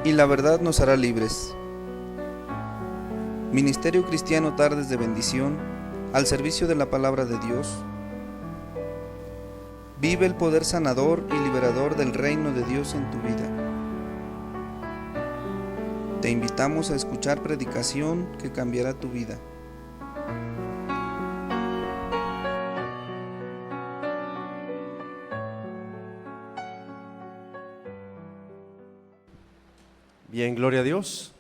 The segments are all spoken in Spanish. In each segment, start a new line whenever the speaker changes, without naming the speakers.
y la verdad nos hará libres. Ministerio Cristiano Tardes de Bendición, al servicio de la palabra de Dios. Vive el poder sanador y liberador del reino de Dios en tu vida. Te invitamos a escuchar predicación que cambiará tu vida.
Bien, gloria a Dios.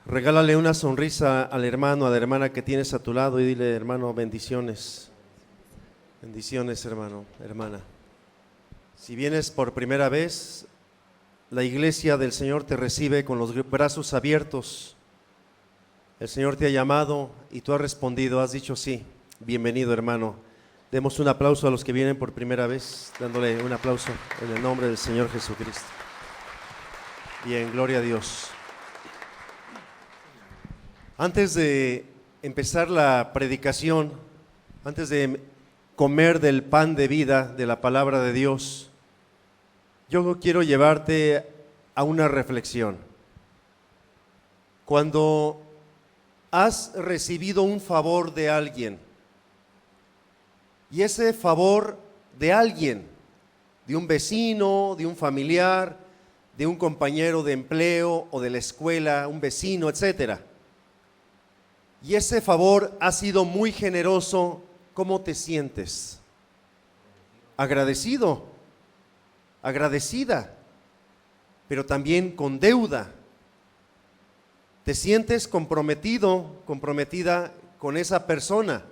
Regálale una sonrisa al hermano, a la hermana que tienes a tu lado y dile: hermano, bendiciones. Bendiciones, hermano, hermana. Si vienes por primera vez, la iglesia del Señor te recibe con los brazos abiertos. El Señor te ha llamado y tú has respondido, has dicho sí. Bienvenido, hermano. Demos un aplauso a los que vienen por primera vez, dándole un aplauso en el nombre del Señor Jesucristo. Bien, gloria a Dios. Antes de empezar la predicación, antes de comer del pan de vida, de la palabra de Dios, yo quiero llevarte a una reflexión. Cuando has recibido un favor de alguien, y ese favor de alguien, de un vecino, de un familiar, de un compañero de empleo o de la escuela, un vecino, etcétera, y ese favor ha sido muy generoso, ¿cómo te sientes? Agradecido, agradecida, pero también con deuda. Te sientes comprometido, comprometida con esa persona.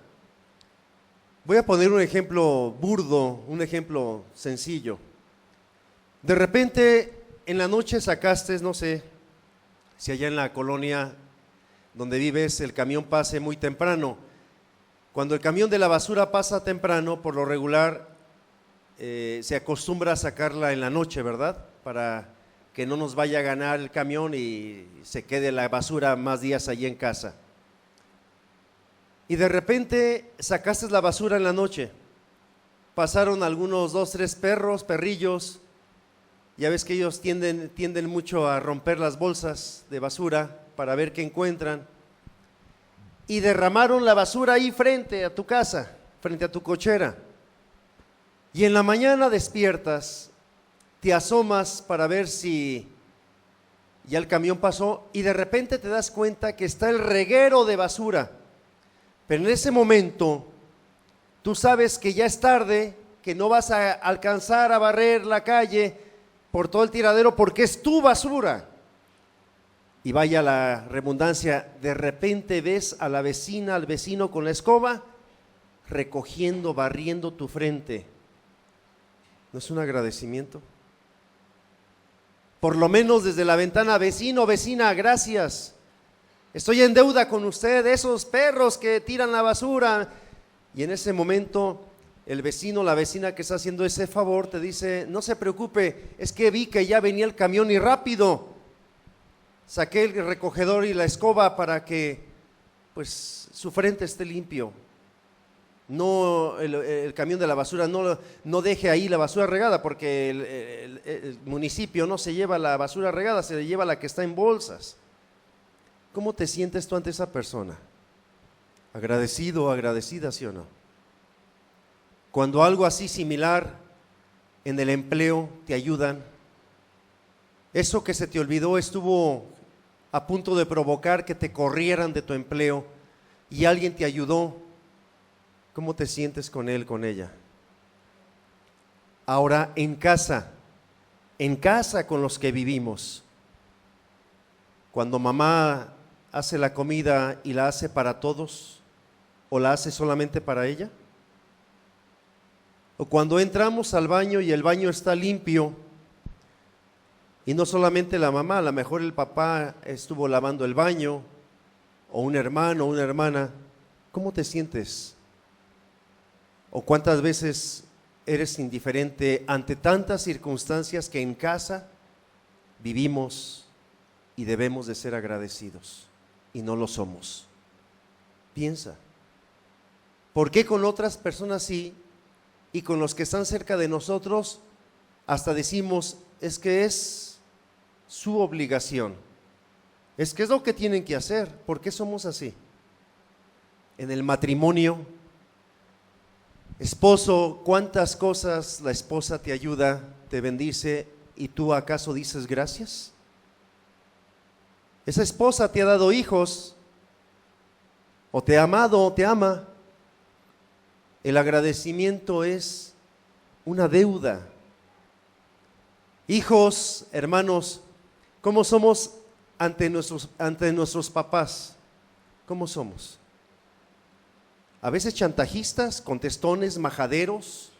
Voy a poner un ejemplo burdo, un ejemplo sencillo. De repente, en la noche sacaste, no sé, si allá en la colonia donde vives el camión pase muy temprano. Cuando el camión de la basura pasa temprano, por lo regular se acostumbra a sacarla en la noche, ¿verdad? Para que no nos vaya a ganar el camión y se quede la basura más días allí en casa. Y de repente sacaste la basura en la noche. Pasaron algunos 2, 3 perrillos. Ya ves que ellos tienden mucho a romper las bolsas de basura para ver qué encuentran. Y derramaron la basura ahí frente a tu casa, frente a tu cochera. Y en la mañana despiertas, te asomas para ver si ya el camión pasó y de repente te das cuenta que está el reguero de basura. Pero en ese momento tú sabes que ya es tarde, que no vas a alcanzar a barrer la calle por todo el tiradero porque es tu basura. Y vaya la redundancia, de repente ves a la vecina, al vecino con la escoba recogiendo, barriendo tu frente. ¿No es un agradecimiento? Por lo menos desde la ventana: vecino, vecina, gracias. Estoy en deuda con usted, esos perros que tiran la basura. Y en ese momento el vecino, la vecina que está haciendo ese favor te dice: no se preocupe, es que vi que ya venía el camión y rápido saqué el recogedor y la escoba para que pues su frente esté limpio. No, el camión de la basura no deje ahí la basura regada, porque el municipio no se lleva la basura regada, se le lleva la que está en bolsas. ¿Cómo te sientes tú ante esa persona? ¿Agradecido o agradecida, sí o no? Cuando algo así similar en el empleo te ayudan, eso que se te olvidó estuvo a punto de provocar que te corrieran de tu empleo y alguien te ayudó, ¿cómo te sientes con él, con ella? Ahora en casa con los que vivimos, cuando mamá hace la comida y la hace para todos o la hace solamente para ella, o cuando entramos al baño y el baño está limpio y no solamente la mamá, a lo mejor el papá estuvo lavando el baño, o un hermano, una hermana, ¿cómo te sientes? ¿O cuántas veces eres indiferente ante tantas circunstancias que en casa vivimos y debemos de ser agradecidos y no lo somos? Piensa, ¿por qué con otras personas sí y con los que están cerca de nosotros hasta decimos, es que es su obligación. Es que es lo que tienen que hacer. ¿Por qué somos así? En el matrimonio, esposo, ¿cuántas cosas la esposa te ayuda, te bendice y tú acaso dices gracias? Esa esposa te ha dado hijos, o te ha amado, o te ama. El agradecimiento es una deuda. Hijos, hermanos, ¿cómo somos ante nuestros papás? ¿Cómo somos? A veces chantajistas, contestones, majaderos.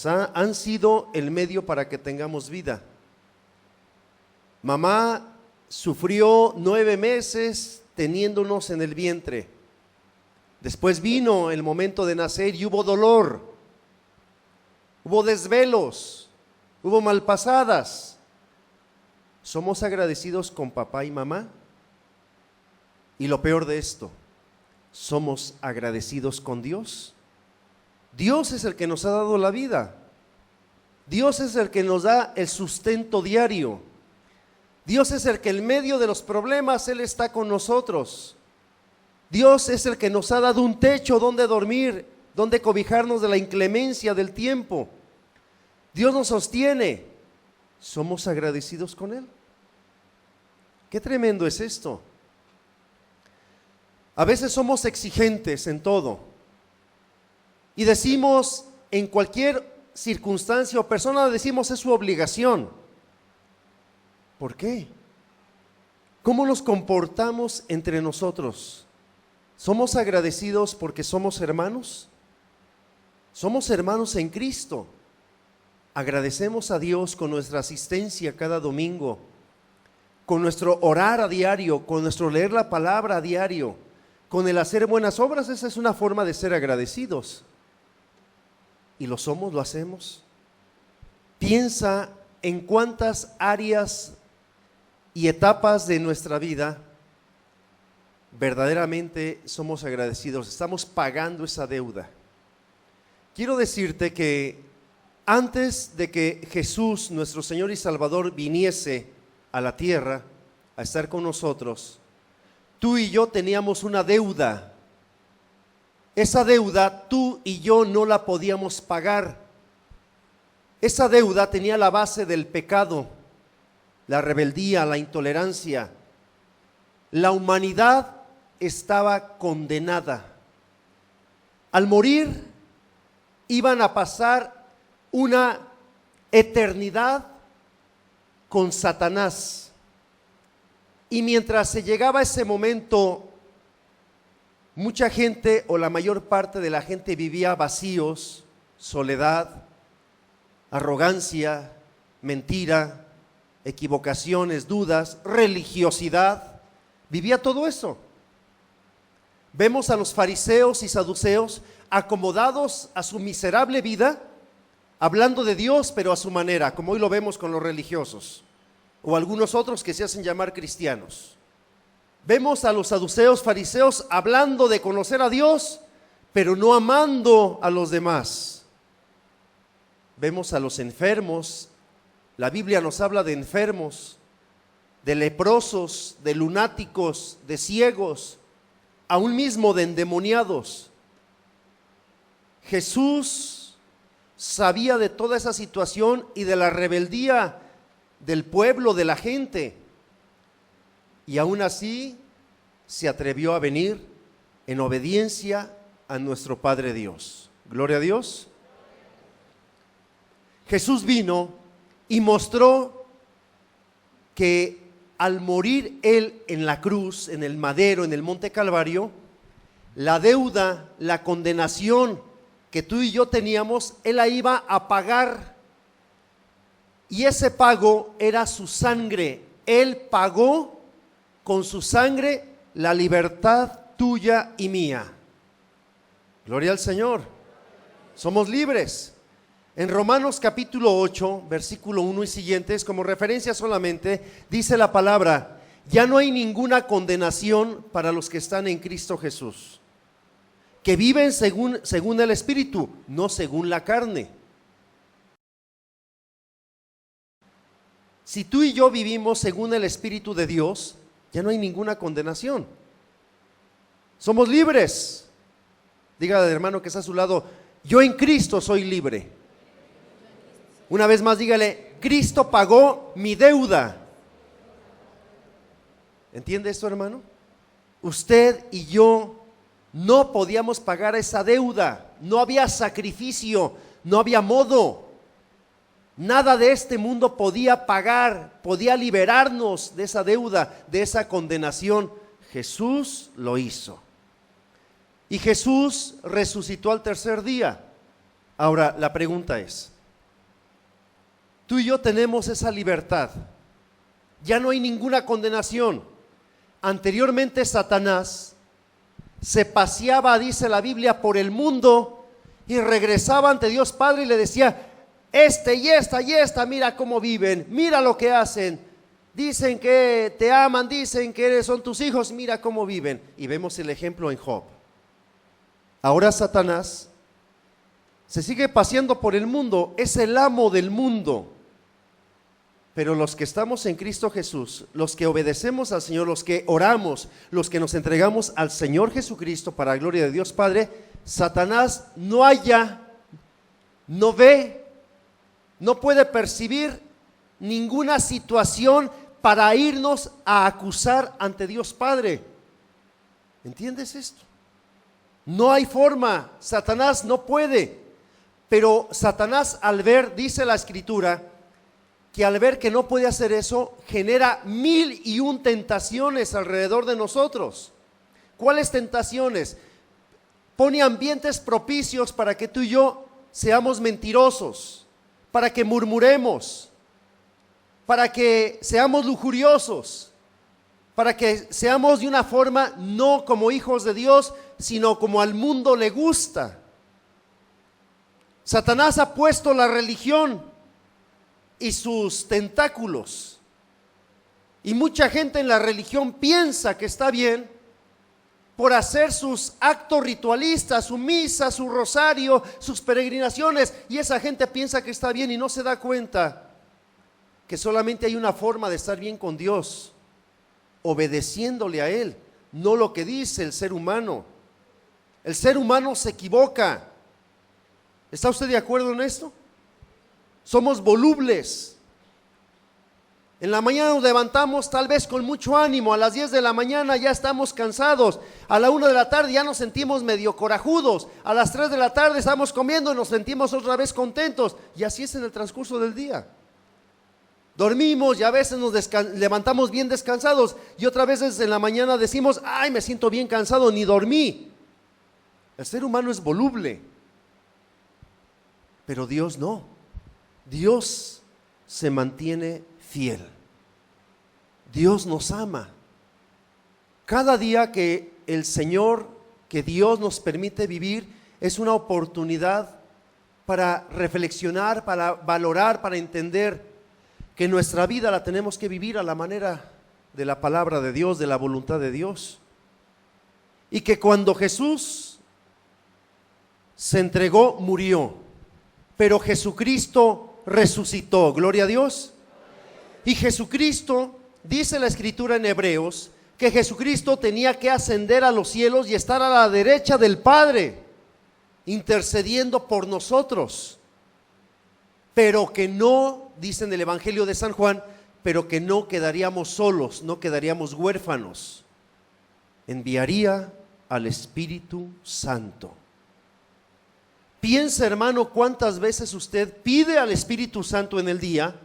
Han sido el medio para que tengamos vida. Mamá sufrió 9 meses teniéndonos en el vientre. Después vino el momento de nacer y hubo dolor, hubo desvelos, hubo malpasadas. ¿Somos agradecidos con papá y mamá? Y lo peor de esto, ¿somos agradecidos con Dios? Dios es el que nos ha dado la vida. Dios es el que nos da el sustento diario. Dios es el que en medio de los problemas Él está con nosotros. Dios es el que nos ha dado un techo donde dormir, donde cobijarnos de la inclemencia del tiempo. Dios nos sostiene. ¿Somos agradecidos con Él? Qué tremendo es esto. A veces somos exigentes en todo y decimos en cualquier circunstancia o persona, decimos es su obligación. ¿Por qué? ¿Cómo nos comportamos entre nosotros? ¿Somos agradecidos porque somos hermanos? Somos hermanos en Cristo. Agradecemos a Dios con nuestra asistencia cada domingo, con nuestro orar a diario, con nuestro leer la palabra a diario, con el hacer buenas obras. Esa es una forma de ser agradecidos. ¿Y lo somos? ¿Lo hacemos? Piensa en cuántas áreas y etapas de nuestra vida verdaderamente somos agradecidos, estamos pagando esa deuda. Quiero decirte que antes de que Jesús, nuestro Señor y Salvador, viniese a la tierra a estar con nosotros, tú y yo teníamos una deuda. Esa deuda tú y yo no la podíamos pagar. Esa deuda tenía la base del pecado, la rebeldía, la intolerancia. La humanidad estaba condenada. Al morir iban a pasar una eternidad con Satanás. Y mientras se llegaba ese momento, mucha gente o la mayor parte de la gente vivía vacíos, soledad, arrogancia, mentira, equivocaciones, dudas, religiosidad. Vivía todo eso. Vemos a los fariseos y saduceos acomodados a su miserable vida, hablando de Dios, pero a su manera, como hoy lo vemos con los religiosos o algunos otros que se hacen llamar cristianos. Vemos a los saduceos, fariseos hablando de conocer a Dios, pero no amando a los demás. Vemos a los enfermos. La Biblia nos habla de enfermos, de leprosos, de lunáticos, de ciegos, aún mismo de endemoniados. Jesús sabía de toda esa situación y de la rebeldía del pueblo, de la gente, y aún así se atrevió a venir en obediencia a nuestro Padre Dios. Gloria a Dios. Jesús vino y mostró que al morir Él en la cruz, en el madero, en el monte Calvario, la deuda, la condenación que tú y yo teníamos, Él la iba a pagar. Y ese pago era su sangre. Él pagó con su sangre la libertad tuya y mía. Gloria al Señor. Somos libres. En Romanos capítulo 8, versículo 1 y siguientes, como referencia solamente, dice la palabra: ya no hay ninguna condenación para los que están en Cristo Jesús, que viven según el Espíritu, no según la carne. Si tú y yo vivimos según el Espíritu de Dios, ya no hay ninguna condenación. Somos libres. Dígale al hermano que está a su lado, yo en Cristo soy libre. Una vez más dígale, Cristo pagó mi deuda. ¿Entiende esto, hermano? Usted y yo no podíamos pagar esa deuda. No había sacrificio, no había modo. Nada de este mundo podía pagar, podía liberarnos de esa deuda, de esa condenación. Jesús lo hizo. Y Jesús resucitó al tercer día. Ahora, la pregunta es, tú y yo tenemos esa libertad. Ya no hay ninguna condenación. Anteriormente Satanás se paseaba, dice la Biblia, por el mundo y regresaba ante Dios Padre y le decía, este y esta, mira cómo viven, mira lo que hacen, dicen que te aman, dicen que son tus hijos, mira cómo viven. Y vemos el ejemplo en Job. Ahora Satanás se sigue paseando por el mundo, es el amo del mundo. Pero los que estamos en Cristo Jesús, los que obedecemos al Señor, los que oramos, los que nos entregamos al Señor Jesucristo para la gloria de Dios Padre, Satanás no halla, no ve, no puede percibir ninguna situación para irnos a acusar ante Dios Padre. ¿Entiendes esto? No hay forma, Satanás no puede. Pero Satanás, al ver, dice la Escritura, que al ver que no puede hacer eso, genera 1001 tentaciones alrededor de nosotros. ¿Cuáles tentaciones? Pone ambientes propicios para que tú y yo seamos mentirosos, para que murmuremos, para que seamos lujuriosos, para que seamos de una forma no como hijos de Dios, sino como al mundo le gusta. Satanás ha puesto la religión y sus tentáculos, y mucha gente en la religión piensa que está bien por hacer sus actos ritualistas, su misa, su rosario, sus peregrinaciones, y esa gente piensa que está bien y no se da cuenta que solamente hay una forma de estar bien con Dios, obedeciéndole a Él, no lo que dice el ser humano. El ser humano se equivoca. ¿Está usted de acuerdo en esto? Somos volubles. En la mañana nos levantamos tal vez con mucho ánimo, a las 10 de la mañana ya estamos cansados, a la 1 de la tarde ya nos sentimos medio corajudos, a las 3 de la tarde estamos comiendo y nos sentimos otra vez contentos, y así es en el transcurso del día. Dormimos y a veces nos levantamos bien descansados y otras veces en la mañana decimos, ay, me siento bien cansado, ni dormí. El ser humano es voluble, pero Dios no. Dios se mantiene fiel. Dios nos ama. Cada día que el Señor, que Dios nos permite vivir, es una oportunidad para reflexionar, para valorar, para entender que nuestra vida la tenemos que vivir a la manera de la palabra de Dios, de la voluntad de Dios. Y que cuando Jesús se entregó, murió, pero Jesucristo resucitó, gloria a Dios. Y Jesucristo, dice la Escritura en Hebreos, que Jesucristo tenía que ascender a los cielos y estar a la derecha del Padre, intercediendo por nosotros. Pero que no, dice en el Evangelio de San Juan, pero que no quedaríamos solos, no quedaríamos huérfanos. Enviaría al Espíritu Santo. Piensa, hermano, cuántas veces usted pide al Espíritu Santo en el día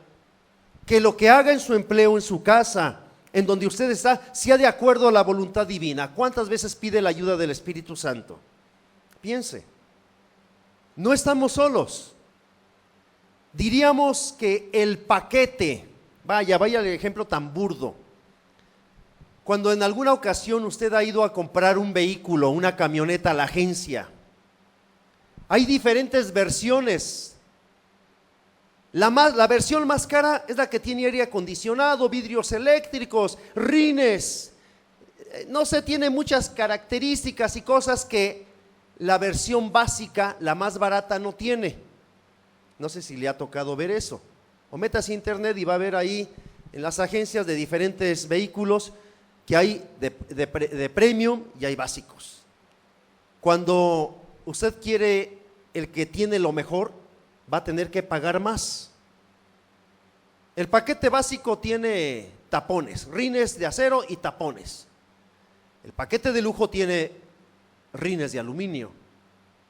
que lo que haga en su empleo, en su casa, en donde usted está, sea de acuerdo a la voluntad divina. ¿Cuántas veces pide la ayuda del Espíritu Santo? Piense, no estamos solos. Diríamos que el paquete, vaya el ejemplo tan burdo. Cuando en alguna ocasión usted ha ido a comprar un vehículo, una camioneta a la agencia, hay diferentes versiones. La versión más cara es la que tiene aire acondicionado, vidrios eléctricos, rines. No sé, tiene muchas características y cosas que la versión básica, la más barata, no tiene. No sé si le ha tocado ver eso. O métase a internet y va a ver ahí en las agencias de diferentes vehículos que hay de premium y hay básicos. Cuando usted quiere el que tiene lo mejor, va a tener que pagar más. El paquete básico tiene tapones, rines de acero y tapones. El paquete de lujo tiene rines de aluminio,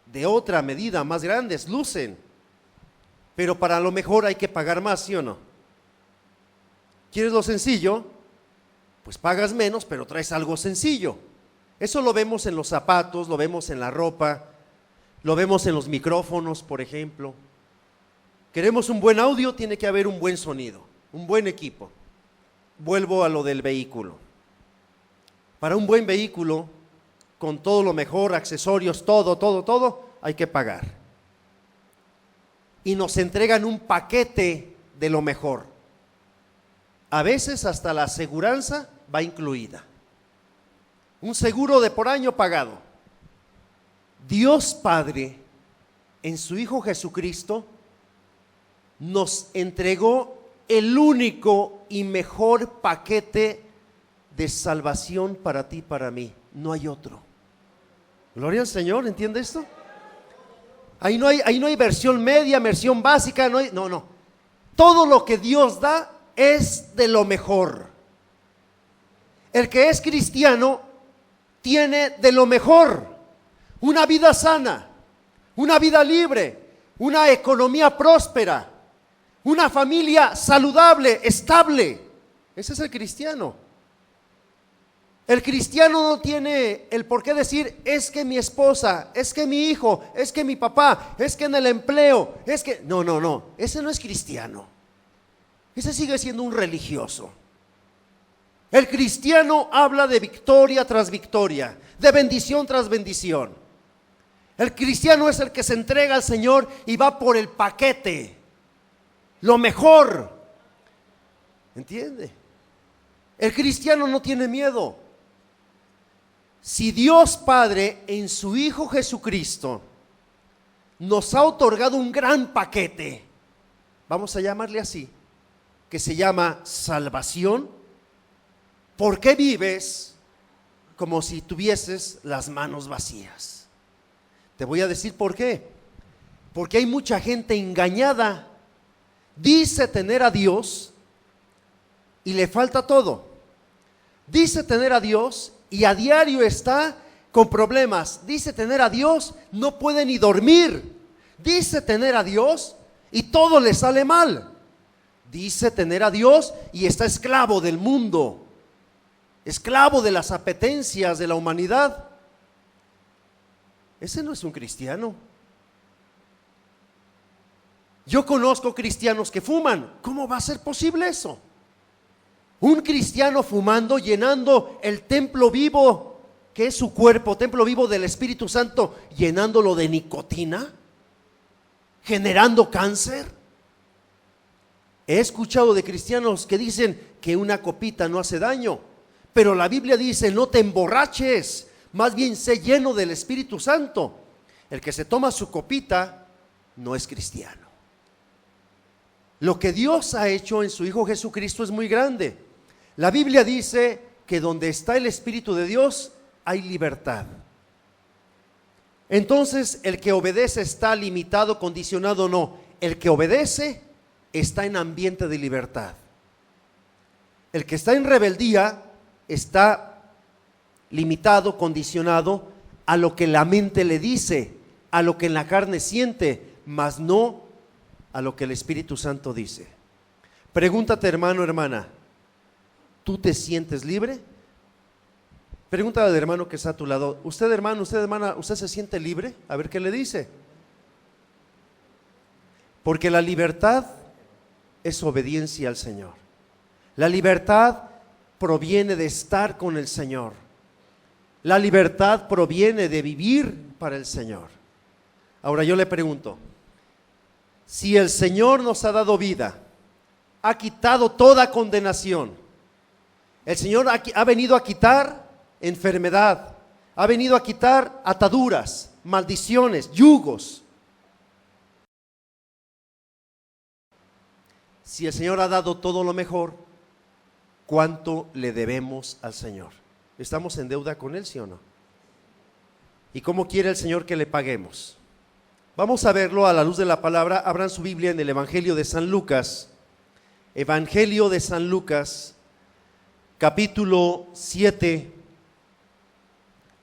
de otra medida, más grandes, lucen, pero para lo mejor hay que pagar más, ¿sí o no? ¿Quieres lo sencillo? Pues pagas menos, pero traes algo sencillo. Eso lo vemos en los zapatos, lo vemos en la ropa, lo vemos en los micrófonos, por ejemplo. Queremos un buen audio, tiene que haber un buen sonido, un buen equipo. Vuelvo a lo del vehículo. Para un buen vehículo, con todo lo mejor, accesorios, todo, hay que pagar. Y nos entregan un paquete de lo mejor. A veces hasta la aseguranza va incluida. Un seguro de por año pagado. Dios Padre, en su Hijo Jesucristo, nos entregó el único y mejor paquete de salvación para ti y para mí. No hay otro. Gloria al Señor, ¿entiende esto? Ahí no hay versión media, versión básica, no. Todo lo que Dios da es de lo mejor. El que es cristiano tiene de lo mejor. Una vida sana, una vida libre, una economía próspera, una familia saludable, estable. Ese es el cristiano. El cristiano no tiene el por qué decir, es que mi esposa, es que mi hijo, es que mi papá, es que en el empleo, es que… No, ese no es cristiano. Ese sigue siendo un religioso. El cristiano habla de victoria tras victoria, de bendición tras bendición. El cristiano es el que se entrega al Señor y va por el paquete, lo mejor. ¿Entiende? El cristiano no tiene miedo. Si Dios Padre en su Hijo Jesucristo nos ha otorgado un gran paquete, vamos a llamarle así, que se llama salvación, ¿por qué vives como si tuvieses las manos vacías? Te voy a decir por qué. Porque hay mucha gente engañada. Dice tener a Dios y le falta todo. Dice tener a Dios y a diario está con problemas. Dice tener a Dios, no puede ni dormir. Dice tener a Dios y todo le sale mal. Dice tener a Dios y está esclavo del mundo, esclavo de las apetencias de la humanidad. Ese no es un cristiano. Yo conozco cristianos que fuman. ¿Cómo va a ser posible eso? Un cristiano fumando, llenando el templo vivo, que es su cuerpo, templo vivo del Espíritu Santo, llenándolo de nicotina, generando cáncer. He escuchado de cristianos que dicen que una copita no hace daño, pero la Biblia dice, no te emborraches, más bien sé lleno del Espíritu Santo. El que se toma su copita no es cristiano. Lo que Dios ha hecho en su Hijo Jesucristo es muy grande. La Biblia dice que donde está el Espíritu de Dios hay libertad. Entonces, el que obedece está limitado, condicionado, no. El que obedece está en ambiente de libertad. El que está en rebeldía está limitado, condicionado a lo que la mente le dice, a lo que en la carne siente, mas no a lo que el Espíritu Santo dice. Pregúntate, hermano, hermana, ¿tú te sientes libre? Pregúntale al hermano que está a tu lado, usted, hermano, usted, hermana, ¿usted se siente libre? A ver qué le dice. Porque la libertad es obediencia al Señor. La libertad proviene de estar con el Señor. La libertad proviene de vivir para el Señor. Ahora yo le pregunto, si el Señor nos ha dado vida, ha quitado toda condenación, el Señor ha venido a quitar enfermedad, ha venido a quitar ataduras, maldiciones, yugos. si el Señor ha dado todo lo mejor, ¿cuánto le debemos al Señor? ¿Estamos en deuda con Él, sí o no? ¿Y cómo quiere el Señor que le paguemos? Vamos a verlo a la luz de la palabra. Abran su Biblia en el Evangelio de San Lucas. Evangelio de San Lucas, capítulo 7,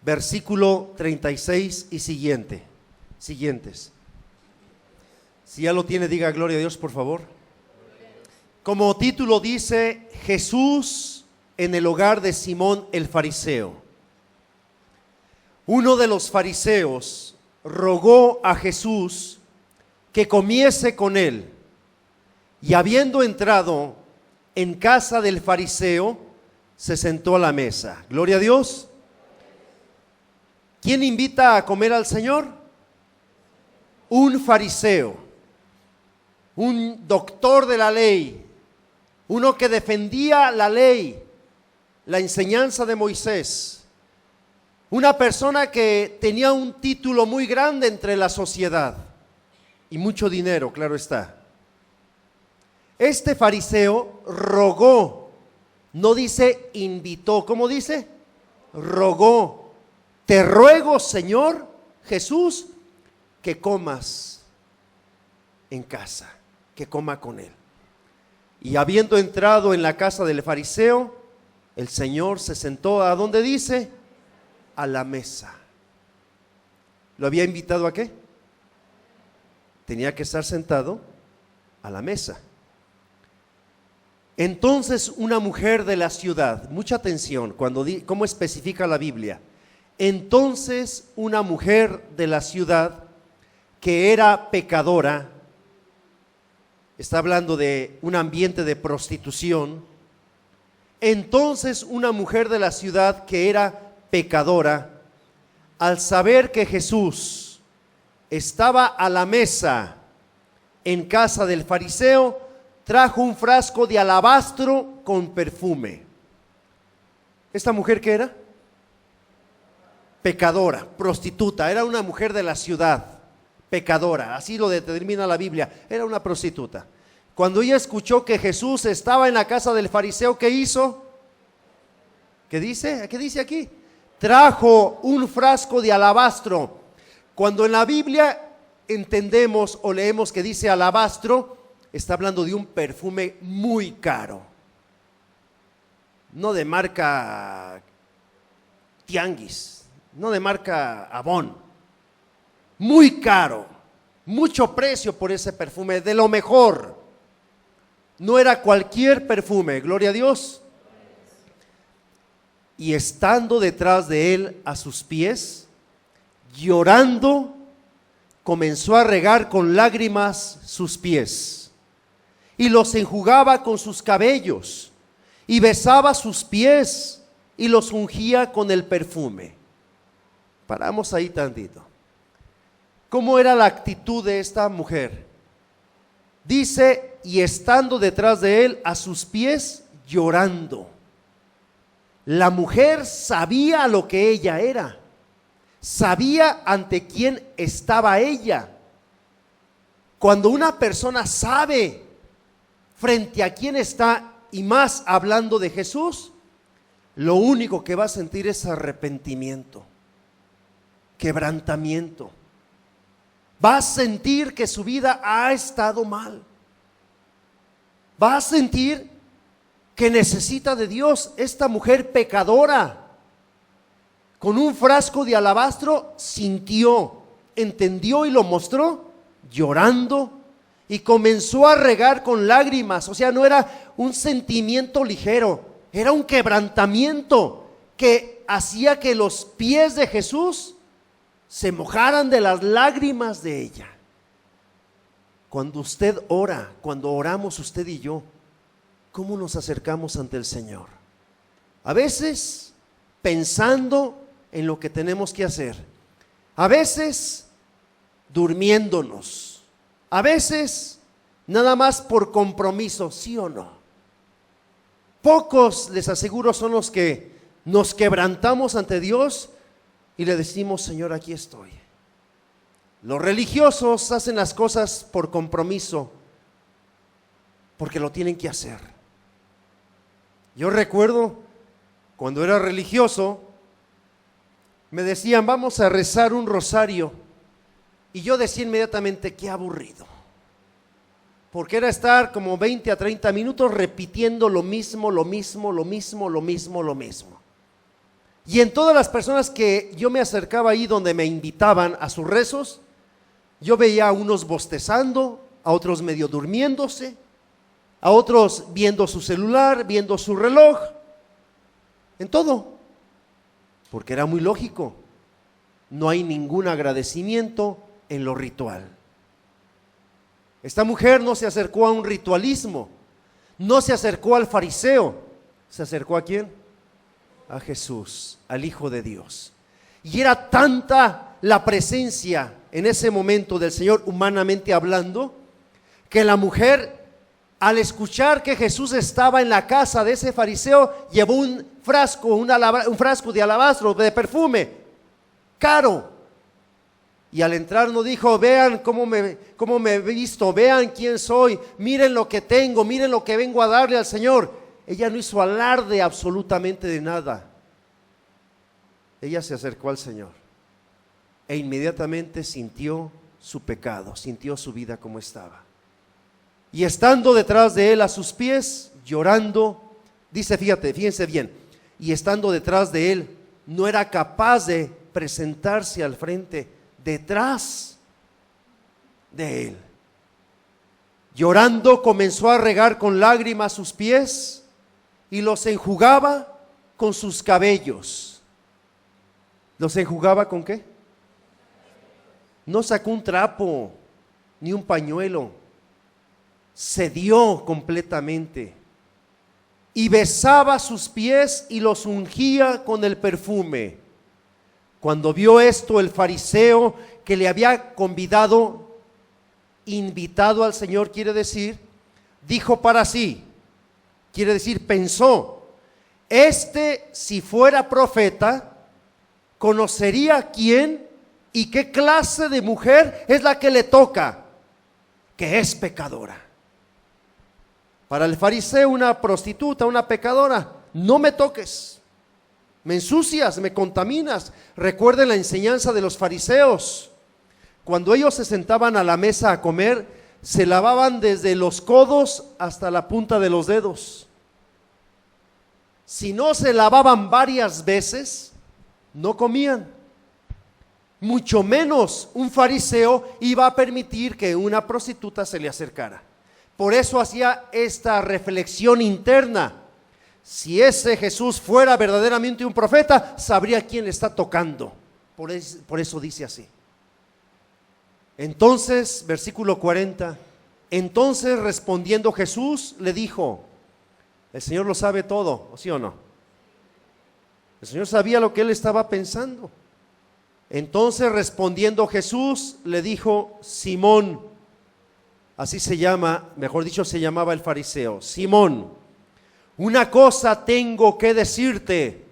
versículo 36 y siguientes. Si ya lo tiene, diga gloria a Dios, por favor. Como título dice: Jesús en el hogar de Simón el fariseo. Uno de los fariseos rogó a Jesús que comiese con él, y habiendo entrado en casa del fariseo, se sentó a la mesa. Gloria a Dios. ¿Quién invita a comer al Señor? Un fariseo, un doctor de la ley, uno que defendía la ley, la enseñanza de Moisés. Una persona que tenía un título muy grande entre la sociedad y mucho dinero, claro está. Este fariseo rogó, no dice invitó, ¿cómo dice? Rogó: te ruego, Señor Jesús, que comas en casa, que coma con él. Y habiendo entrado en la casa del fariseo, el Señor se sentó, ¿a dónde dice? A la mesa. ¿Lo había invitado a qué? Tenía que estar sentado a la mesa. Entonces una mujer de la ciudad, mucha atención cómo especifica la Biblia. Entonces una mujer de la ciudad que era pecadora, está hablando de un ambiente de prostitución. Entonces una mujer de la ciudad que era pecadora, al saber que Jesús estaba a la mesa en casa del fariseo, trajo un frasco de alabastro con perfume. ¿Esta mujer qué era? Pecadora, prostituta, era una mujer de la ciudad, pecadora, así lo determina la Biblia, era una prostituta. Cuando ella escuchó que Jesús estaba en la casa del fariseo, ¿qué hizo? ¿Qué dice? ¿Qué dice aquí? Trajo un frasco de alabastro. Cuando en la Biblia entendemos o leemos que dice alabastro, está hablando de un perfume muy caro, no de marca Tianguis, no de marca Avon, muy caro, mucho precio por ese perfume, de lo mejor. No era cualquier perfume, gloria a Dios. Y estando detrás de él a sus pies, llorando, comenzó a regar con lágrimas sus pies, y los enjugaba con sus cabellos, y besaba sus pies, y los ungía con el perfume. Paramos ahí tantito. ¿Cómo era la actitud de esta mujer? Dice, y estando detrás de él a sus pies, llorando. La mujer sabía lo que ella era, sabía ante quién estaba ella. Cuando una persona sabe frente a quién está, y más hablando de Jesús, lo único que va a sentir es arrepentimiento, quebrantamiento. Va a sentir que su vida ha estado mal. Va a sentir que necesita de Dios. Esta mujer pecadora, con un frasco de alabastro, sintió, entendió y lo mostró llorando, y comenzó a regar con lágrimas. O sea, no era un sentimiento ligero, era un quebrantamiento que hacía que los pies de Jesús se mojaran de las lágrimas de ella. Cuando usted ora, cuando oramos usted y yo, ¿cómo nos acercamos ante el Señor? A veces pensando en lo que tenemos que hacer, a veces durmiéndonos, a veces nada más por compromiso, ¿sí o no? Pocos, les aseguro, son los que nos quebrantamos ante Dios y le decimos: Señor, aquí estoy. Los religiosos hacen las cosas por compromiso, porque lo tienen que hacer. Yo recuerdo cuando era religioso, me decían, vamos a rezar un rosario, y yo decía inmediatamente, qué aburrido, porque era estar como 20 a 30 minutos repitiendo lo mismo. Y en todas las personas que yo me acercaba ahí donde me invitaban a sus rezos, yo veía a unos bostezando, a otros medio durmiéndose, a otros viendo su celular, viendo su reloj, en todo, porque era muy lógico, no hay ningún agradecimiento en lo ritual. Esta mujer no se acercó a un ritualismo, no se acercó al fariseo, ¿se acercó a quién? A Jesús, al Hijo de Dios. Y era tanta la presencia en ese momento del Señor, humanamente hablando, que la mujer, al escuchar que Jesús estaba en la casa de ese fariseo, llevó un frasco de alabastro, de perfume, caro. Y al entrar no dijo, vean cómo me he visto, vean quién soy, miren lo que tengo, miren lo que vengo a darle al Señor. Ella no hizo alarde absolutamente de nada. Ella se acercó al Señor e inmediatamente sintió su pecado, sintió su vida como estaba. Y estando detrás de él a sus pies, llorando, dice, fíjense bien, y estando detrás de él, no era capaz de presentarse al frente, detrás de él. Llorando comenzó a regar con lágrimas sus pies y los enjugaba con sus cabellos. ¿Los enjugaba con qué? No sacó un trapo ni un pañuelo, se dio completamente y besaba sus pies y los ungía con el perfume. Cuando vio esto, el fariseo que le había invitado al Señor, quiere decir, dijo para sí, quiere decir, pensó, si fuera profeta, conocería quién y qué clase de mujer es la que le toca, que es pecadora. Para el fariseo, una prostituta, una pecadora, no me toques, me ensucias, me contaminas. Recuerden la enseñanza de los fariseos. Cuando ellos se sentaban a la mesa a comer, se lavaban desde los codos hasta la punta de los dedos. Si no se lavaban varias veces, no comían. Mucho menos un fariseo iba a permitir que una prostituta se le acercara. Por eso hacía esta reflexión interna. Si ese Jesús fuera verdaderamente un profeta, sabría quién le está tocando. Por eso dice así. Entonces, versículo 40, entonces respondiendo Jesús le dijo, el Señor lo sabe todo, ¿sí o no? El Señor sabía lo que él estaba pensando. Entonces respondiendo Jesús le dijo, Simón, así se llama, mejor dicho se llamaba el fariseo, Simón, una cosa tengo que decirte.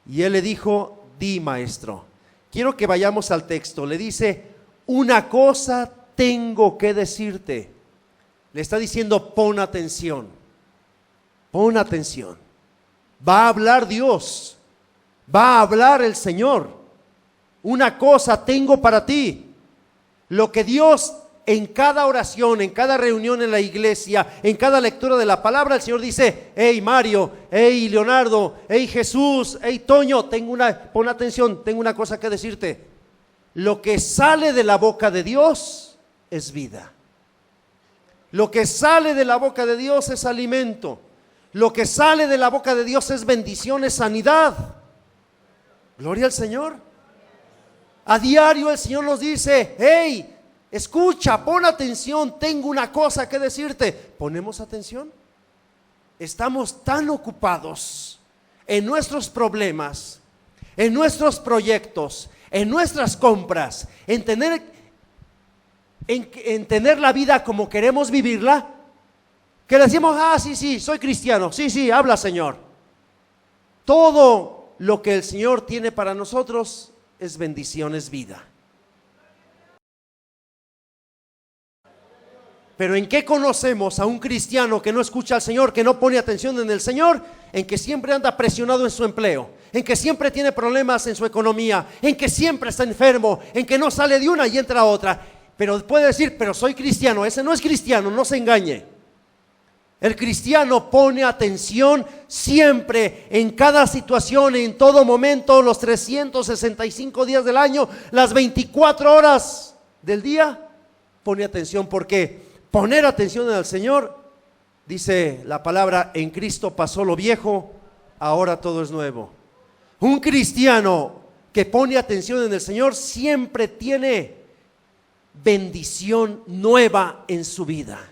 Y él le dijo, di, maestro. Quiero que vayamos al texto. Le dice, una cosa tengo que decirte. Le está diciendo, pon atención. Pon atención. Va a hablar Dios. Va a hablar el Señor. Una cosa tengo para ti. Lo que Dios en cada oración, en cada reunión en la iglesia, en cada lectura de la palabra, el Señor dice, hey Mario, hey Leonardo, hey Jesús, hey Toño, pon atención, tengo una cosa que decirte. Lo que sale de la boca de Dios es vida. Lo que sale de la boca de Dios es alimento. Lo que sale de la boca de Dios es bendición, es sanidad. Gloria al Señor. A diario el Señor nos dice, hey, escucha, pon atención, tengo una cosa que decirte. ¿Ponemos atención? Estamos tan ocupados en nuestros problemas, en nuestros proyectos, en nuestras compras, en tener la vida como queremos vivirla, que le decimos, sí, soy cristiano, sí, habla Señor. Todo lo que el Señor tiene para nosotros es bendición, es vida. Pero ¿en qué conocemos a un cristiano que no escucha al Señor, que no pone atención en el Señor? En que siempre anda presionado en su empleo, en que siempre tiene problemas en su economía, en que siempre está enfermo, en que no sale de una y entra a otra. Pero puede decir, pero soy cristiano. Ese no es cristiano, no se engañe. El cristiano pone atención siempre, en cada situación, en todo momento, los 365 días del año, las 24 horas del día, pone atención. Porque poner atención al Señor, dice la palabra, en Cristo pasó lo viejo, ahora todo es nuevo. Un cristiano que pone atención en el Señor siempre tiene bendición nueva en su vida.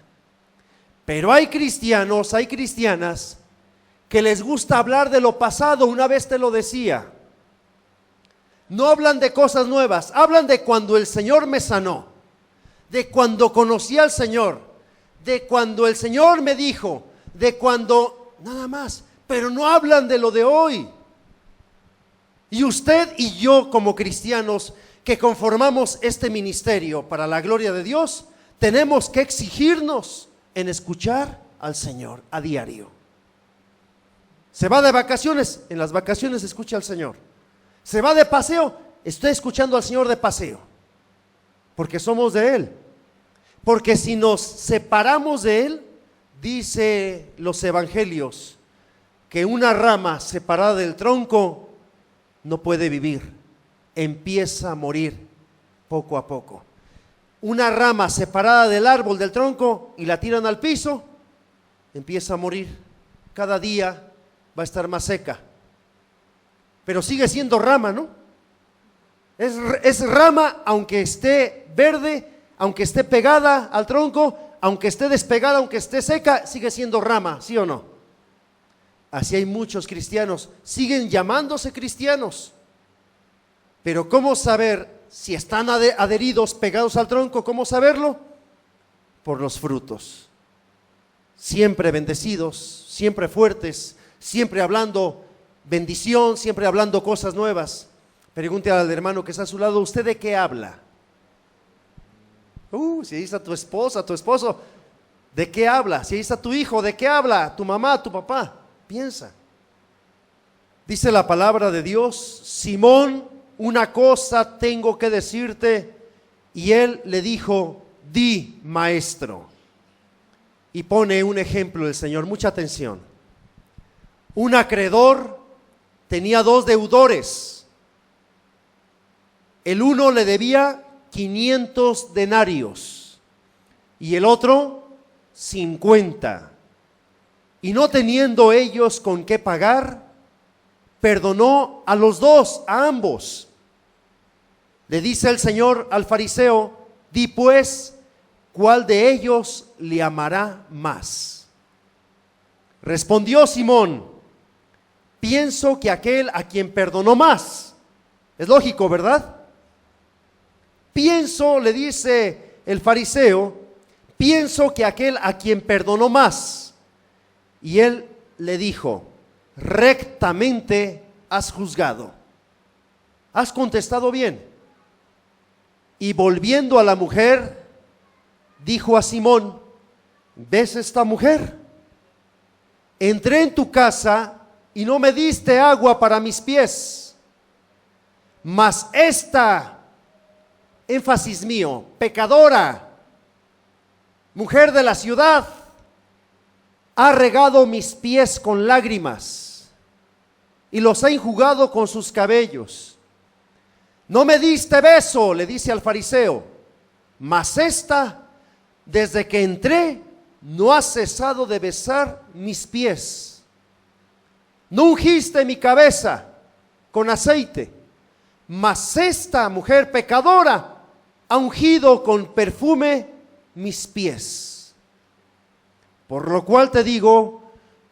Pero hay cristianos, hay cristianas que les gusta hablar de lo pasado. Una vez te lo decía, no hablan de cosas nuevas, hablan de cuando el Señor me sanó, de cuando conocí al Señor, de cuando el Señor me dijo, de cuando, nada más, pero no hablan de lo de hoy. Y usted y yo, como cristianos que conformamos este ministerio para la gloria de Dios, tenemos que exigirnos en escuchar al Señor a diario. Se va de vacaciones, en las vacaciones escucha al Señor. Se va de paseo, estoy escuchando al Señor de paseo, porque somos de Él. Porque si nos separamos de Él, dice los evangelios, que una rama separada del tronco no puede vivir, empieza a morir poco a poco. Una rama separada del árbol, del tronco, y la tiran al piso, empieza a morir. Cada día va a estar más seca, pero sigue siendo rama, ¿no? Es rama, aunque esté verde, aunque esté pegada al tronco, aunque esté despegada, aunque esté seca, sigue siendo rama, ¿sí o no? Así hay muchos cristianos, siguen llamándose cristianos, pero ¿cómo saber si están adheridos, pegados al tronco? ¿Cómo saberlo? Por los frutos. Siempre bendecidos, siempre fuertes, siempre hablando bendición, siempre hablando cosas nuevas. Pregunte al hermano que está a su lado, ¿usted de qué habla? Si ahí está tu esposa, tu esposo, ¿de qué habla? Si ahí está tu hijo, ¿de qué habla? Tu mamá, tu papá, piensa. Dice la palabra de Dios, Simón, una cosa tengo que decirte. Y él le dijo, di, maestro. Y pone un ejemplo el Señor, mucha atención. Un acreedor tenía 2 deudores. El uno le debía 500 denarios y el otro 50. Y no teniendo ellos con qué pagar, perdonó a los dos, a ambos. Le dice el Señor al fariseo, di pues, ¿cuál de ellos le amará más? Respondió Simón, pienso que aquel a quien perdonó más. Es lógico, ¿verdad? Pienso, le dice el fariseo, pienso que aquel a quien perdonó más. Y él le dijo, rectamente has juzgado, has contestado bien. Y volviendo a la mujer, dijo a Simón, ¿ves esta mujer? Entré en tu casa y no me diste agua para mis pies, mas esta, énfasis mío, pecadora, mujer de la ciudad, ha regado mis pies con lágrimas y los ha enjugado con sus cabellos. No me diste beso, le dice al fariseo, mas esta, desde que entré, no ha cesado de besar mis pies. No ungiste mi cabeza con aceite, mas esta mujer pecadora ha ungido con perfume mis pies. Por lo cual te digo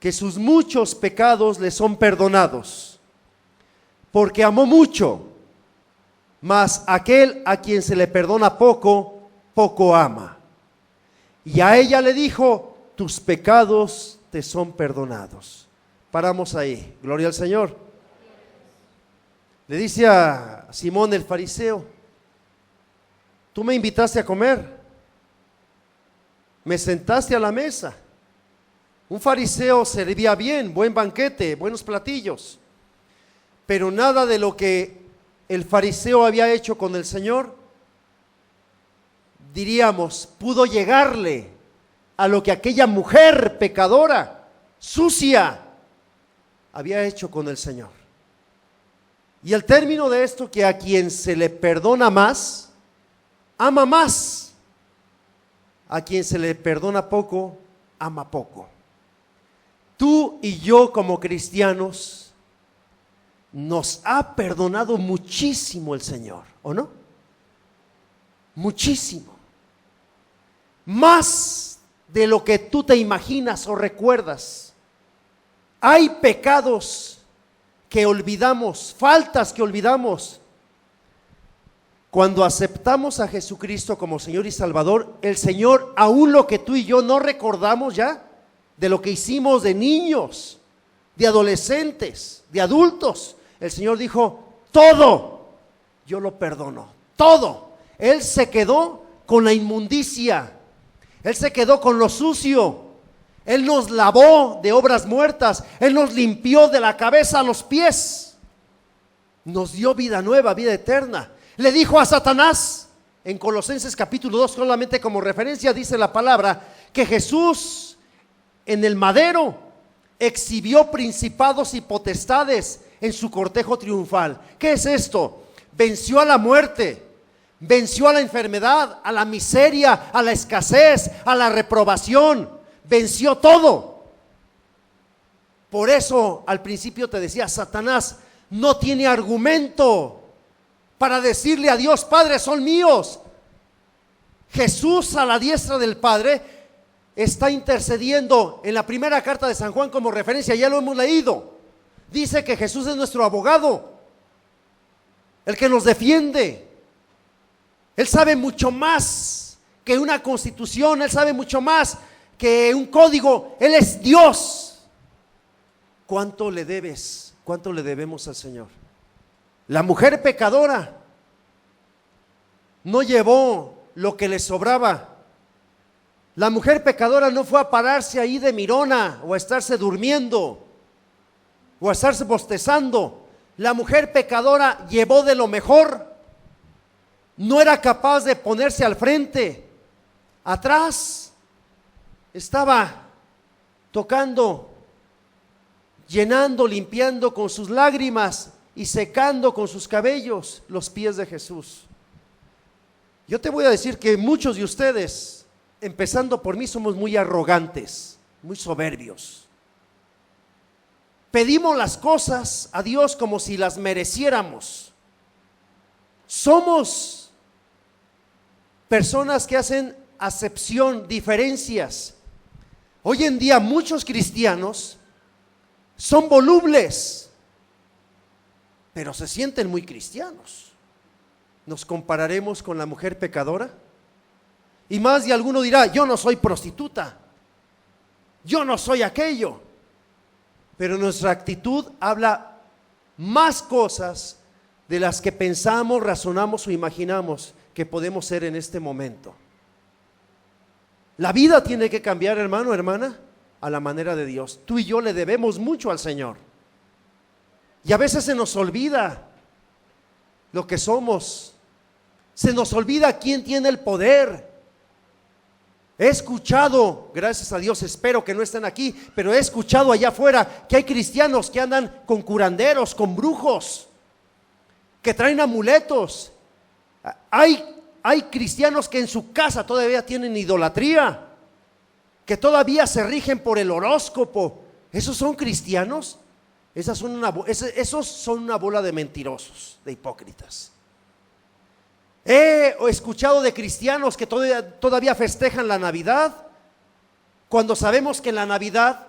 que sus muchos pecados le son perdonados, porque amó mucho. Mas aquel a quien se le perdona poco, poco ama. Y a ella le dijo, tus pecados te son perdonados. Paramos ahí, gloria al Señor. Le dice a Simón el fariseo, tú me invitaste a comer, me sentaste a la mesa. Un fariseo servía bien, buen banquete, buenos platillos, pero nada de lo que el fariseo había hecho con el Señor, diríamos, pudo llegarle a lo que aquella mujer pecadora, sucia, había hecho con el Señor. Y el término de esto, que a quien se le perdona más, ama más. A quien se le perdona poco, ama poco. Tú y yo como cristianos, nos ha perdonado muchísimo el Señor, ¿o no? Muchísimo. Más de lo que tú te imaginas o recuerdas. Hay pecados que olvidamos, faltas que olvidamos. Cuando aceptamos a Jesucristo como Señor y Salvador, el Señor, aún lo que tú y yo no recordamos ya, de lo que hicimos de niños, de adolescentes, de adultos, el Señor dijo, todo, yo lo perdono, todo. Él se quedó con la inmundicia, Él se quedó con lo sucio, Él nos lavó de obras muertas, Él nos limpió de la cabeza a los pies, nos dio vida nueva, vida eterna. Le dijo a Satanás, en Colosenses capítulo 2, solamente como referencia, dice la palabra, que Jesús en el madero exhibió principados y potestades en su cortejo triunfal. ¿Qué es esto? Venció a la muerte, venció a la enfermedad, a la miseria, a la escasez, a la reprobación, venció todo. Por eso al principio te decía, Satanás no tiene argumento para decirle a Dios, Padre, son míos. Jesús a la diestra del Padre está intercediendo en la primera carta de San Juan como referencia, ya lo hemos leído. Dice que Jesús es nuestro abogado, el que nos defiende. Él sabe mucho más que una constitución, Él sabe mucho más que un código. Él es Dios. ¿Cuánto le debes? ¿Cuánto le debemos al Señor? La mujer pecadora no llevó lo que le sobraba. La mujer pecadora no fue a pararse ahí de mirona o a estarse durmiendo o a estarse bostezando. La mujer pecadora llevó de lo mejor. No era capaz de ponerse al frente. Atrás estaba tocando, llenando, limpiando con sus lágrimas y secando con sus cabellos los pies de Jesús. Yo te voy a decir que muchos de ustedes, empezando por mí, somos muy arrogantes, muy soberbios. Pedimos las cosas a Dios como si las mereciéramos. Somos personas que hacen acepción, diferencias. Hoy en día muchos cristianos son volubles, pero se sienten muy cristianos. ¿Nos compararemos con la mujer pecadora? Y más de alguno dirá, yo no soy prostituta, yo no soy aquello. Pero nuestra actitud habla más cosas de las que pensamos, razonamos o imaginamos que podemos ser en este momento. La vida tiene que cambiar, hermano, hermana, a la manera de Dios. Tú y yo le debemos mucho al Señor. Y a veces se nos olvida lo que somos. Se nos olvida quién tiene el poder. He escuchado, gracias a Dios, espero que no estén aquí, pero he escuchado allá afuera que hay cristianos que andan con curanderos, con brujos, que traen amuletos. Hay cristianos que en su casa todavía tienen idolatría, que todavía se rigen por el horóscopo. ¿Esos son cristianos? Esos son una bola de mentirosos, de hipócritas. He escuchado de cristianos que todavía festejan la Navidad, cuando sabemos que en la Navidad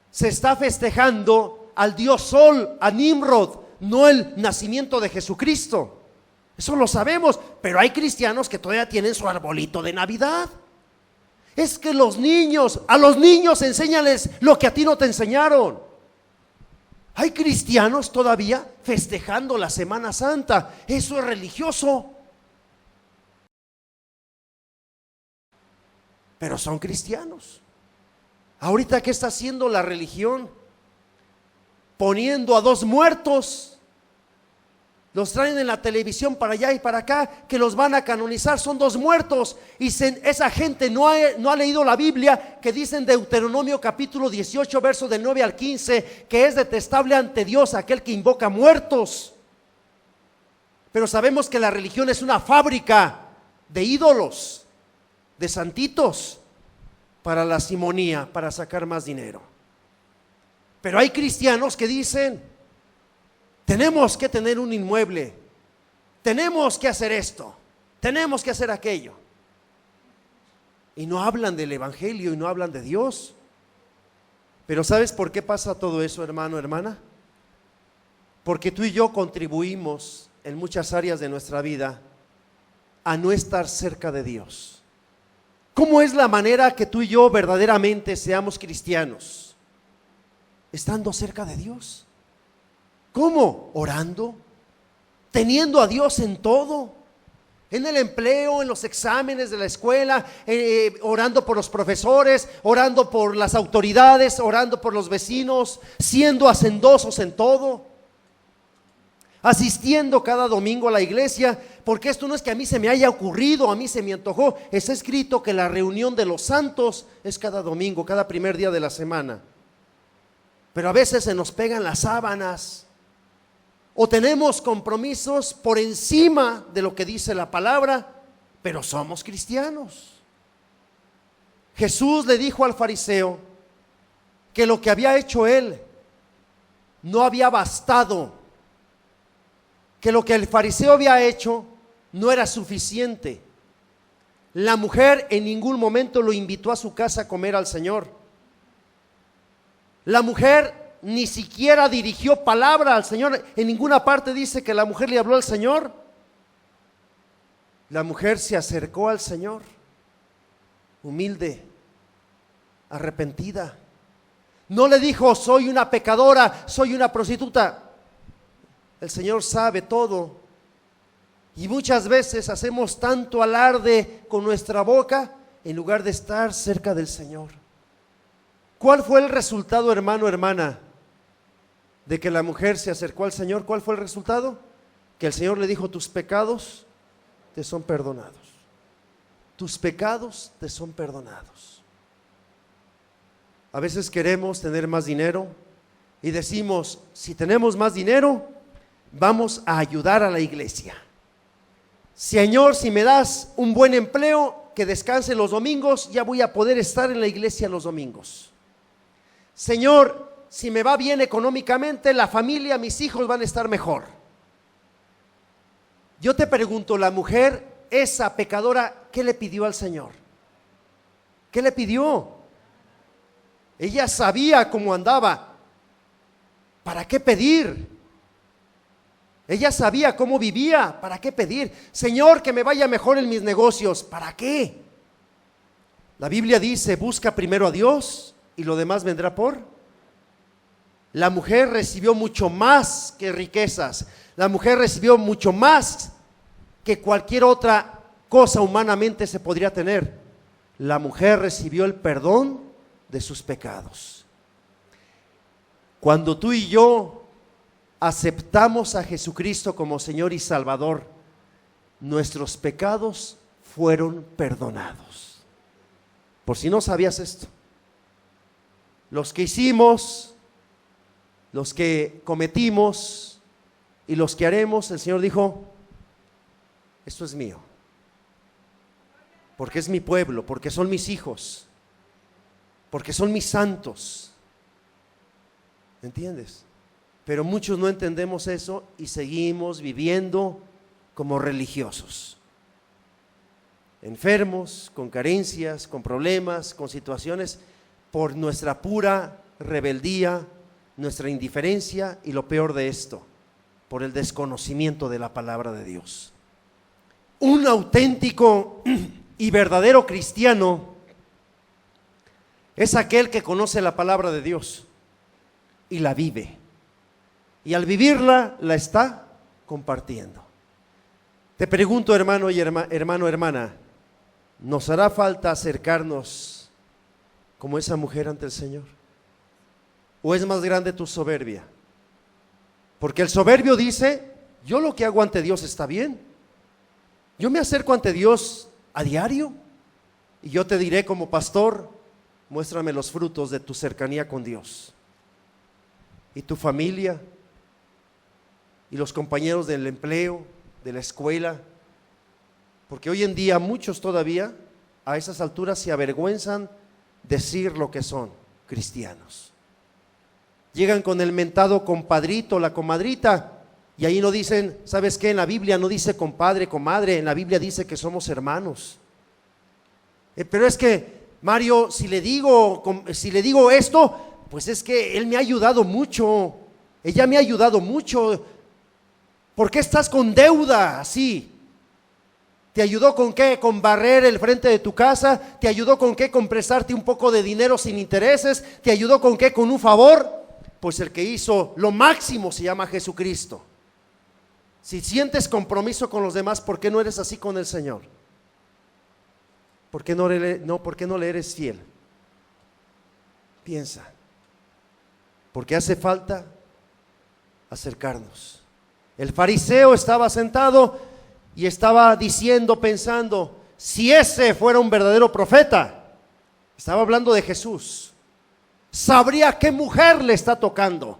se está festejando al dios Sol, a Nimrod, no el nacimiento de Jesucristo. Eso lo sabemos, pero hay cristianos que todavía tienen su arbolito de Navidad. Es que a los niños enséñales lo que a ti no te enseñaron. Hay cristianos todavía festejando la Semana Santa. Eso es religioso. pero son cristianos. Ahorita, ¿qué está haciendo la religión? Poniendo a dos muertos. Los traen en la televisión para allá y para acá, que los van a canonizar, son dos muertos. Y esa gente no ha leído la Biblia, que dice en Deuteronomio capítulo 18, verso del 9 al 15, que es detestable ante Dios aquel que invoca muertos. Pero sabemos que la religión es una fábrica de ídolos, de santitos, para la simonía, para sacar más dinero. Pero hay cristianos que dicen: tenemos que tener un inmueble, tenemos que hacer esto, tenemos que hacer aquello. Y no hablan del evangelio y no hablan de Dios. Pero ¿sabes por qué pasa todo eso, hermano, hermana? Porque tú y yo contribuimos en muchas áreas de nuestra vida a no estar cerca de Dios. ¿Cómo es la manera que tú y yo verdaderamente seamos cristianos? Estando cerca de Dios. ¿Cómo? Orando, teniendo a Dios en todo, en el empleo, en los exámenes de la escuela, orando por los profesores, orando por las autoridades, orando por los vecinos, siendo hacendosos en todo, asistiendo cada domingo a la iglesia, porque esto no es que a mí se me haya ocurrido, a mí se me antojó. Está escrito que la reunión de los santos es cada domingo, cada primer día de la semana. Pero a veces se nos pegan las sábanas, o tenemos compromisos por encima de lo que dice la palabra, pero somos cristianos. Jesús le dijo al fariseo que lo que había hecho él no había bastado, que lo que el fariseo había hecho no era suficiente. La mujer en ningún momento lo invitó a su casa a comer al Señor. La mujer ni siquiera dirigió palabra al Señor. En ninguna parte dice que la mujer le habló al Señor. La mujer se acercó al Señor, humilde, arrepentida. No le dijo: soy una pecadora, soy una prostituta. El Señor sabe todo. Y muchas veces hacemos tanto alarde con nuestra boca en lugar de estar cerca del Señor. ¿Cuál fue el resultado, hermano, hermana, de que la mujer se acercó al Señor? ¿Cuál fue el resultado? Que el Señor le dijo: tus pecados te son perdonados. Tus pecados te son perdonados. A veces queremos tener más dinero y decimos: si tenemos más dinero, vamos a ayudar a la iglesia. Señor, si me das un buen empleo, que descanse los domingos, ya voy a poder estar en la iglesia los domingos. Señor, si me va bien económicamente, la familia, mis hijos van a estar mejor. Yo te pregunto, la mujer, esa pecadora, ¿qué le pidió al Señor? ¿Qué le pidió? Ella sabía cómo andaba. ¿Para qué pedir? Ella sabía cómo vivía. ¿Para qué pedir? Señor, que me vaya mejor en mis negocios. ¿Para qué? La Biblia dice: busca primero a Dios y lo demás vendrá por. La mujer recibió mucho más que riquezas. La mujer recibió mucho más que cualquier otra cosa humanamente se podría tener. La mujer recibió el perdón de sus pecados. Cuando tú y yo aceptamos a Jesucristo como Señor y Salvador, nuestros pecados fueron perdonados. Por si no sabías esto, los que hicimos, los que cometimos y los que haremos, el Señor dijo: esto es mío, porque es mi pueblo, porque son mis hijos, porque son mis santos. ¿Entiendes? Pero muchos no entendemos eso y seguimos viviendo como religiosos, enfermos, con carencias, con problemas, con situaciones, por nuestra pura rebeldía, nuestra indiferencia y lo peor de esto, por el desconocimiento de la palabra de Dios. Un auténtico y verdadero cristiano es aquel que conoce la palabra de Dios y la vive, y al vivirla la está compartiendo. Te pregunto, hermano y hermana, nos hará falta acercarnos como esa mujer ante el Señor. ¿O es más grande tu soberbia? Porque el soberbio dice, yo lo que hago ante Dios está bien. Yo me acerco ante Dios a diario y yo te diré como pastor, muéstrame los frutos de tu cercanía con Dios. Y tu familia, y los compañeros del empleo, de la escuela, porque hoy en día muchos todavía a esas alturas se avergüenzan decir lo que son cristianos. Llegan con el mentado compadrito, la comadrita, y ahí no dicen, ¿sabes qué? En la Biblia no dice compadre, comadre, en la Biblia dice que somos hermanos. Pero es que, Mario, si le digo esto, pues es que él me ha ayudado mucho, ella me ha ayudado mucho. ¿Por qué estás con deuda así? ¿Te ayudó con qué? ¿Con barrer el frente de tu casa? ¿Te ayudó con qué? ¿Con prestarte un poco de dinero sin intereses? ¿Te ayudó con qué? ¿Con un favor? Pues el que hizo lo máximo se llama Jesucristo. Si sientes compromiso con los demás, ¿por qué no eres así con el Señor? ¿Por qué no le eres fiel? Piensa. Porque hace falta acercarnos. El fariseo estaba sentado y estaba diciendo, pensando, si ese fuera un verdadero profeta, estaba hablando de Jesús, sabría qué mujer le está tocando.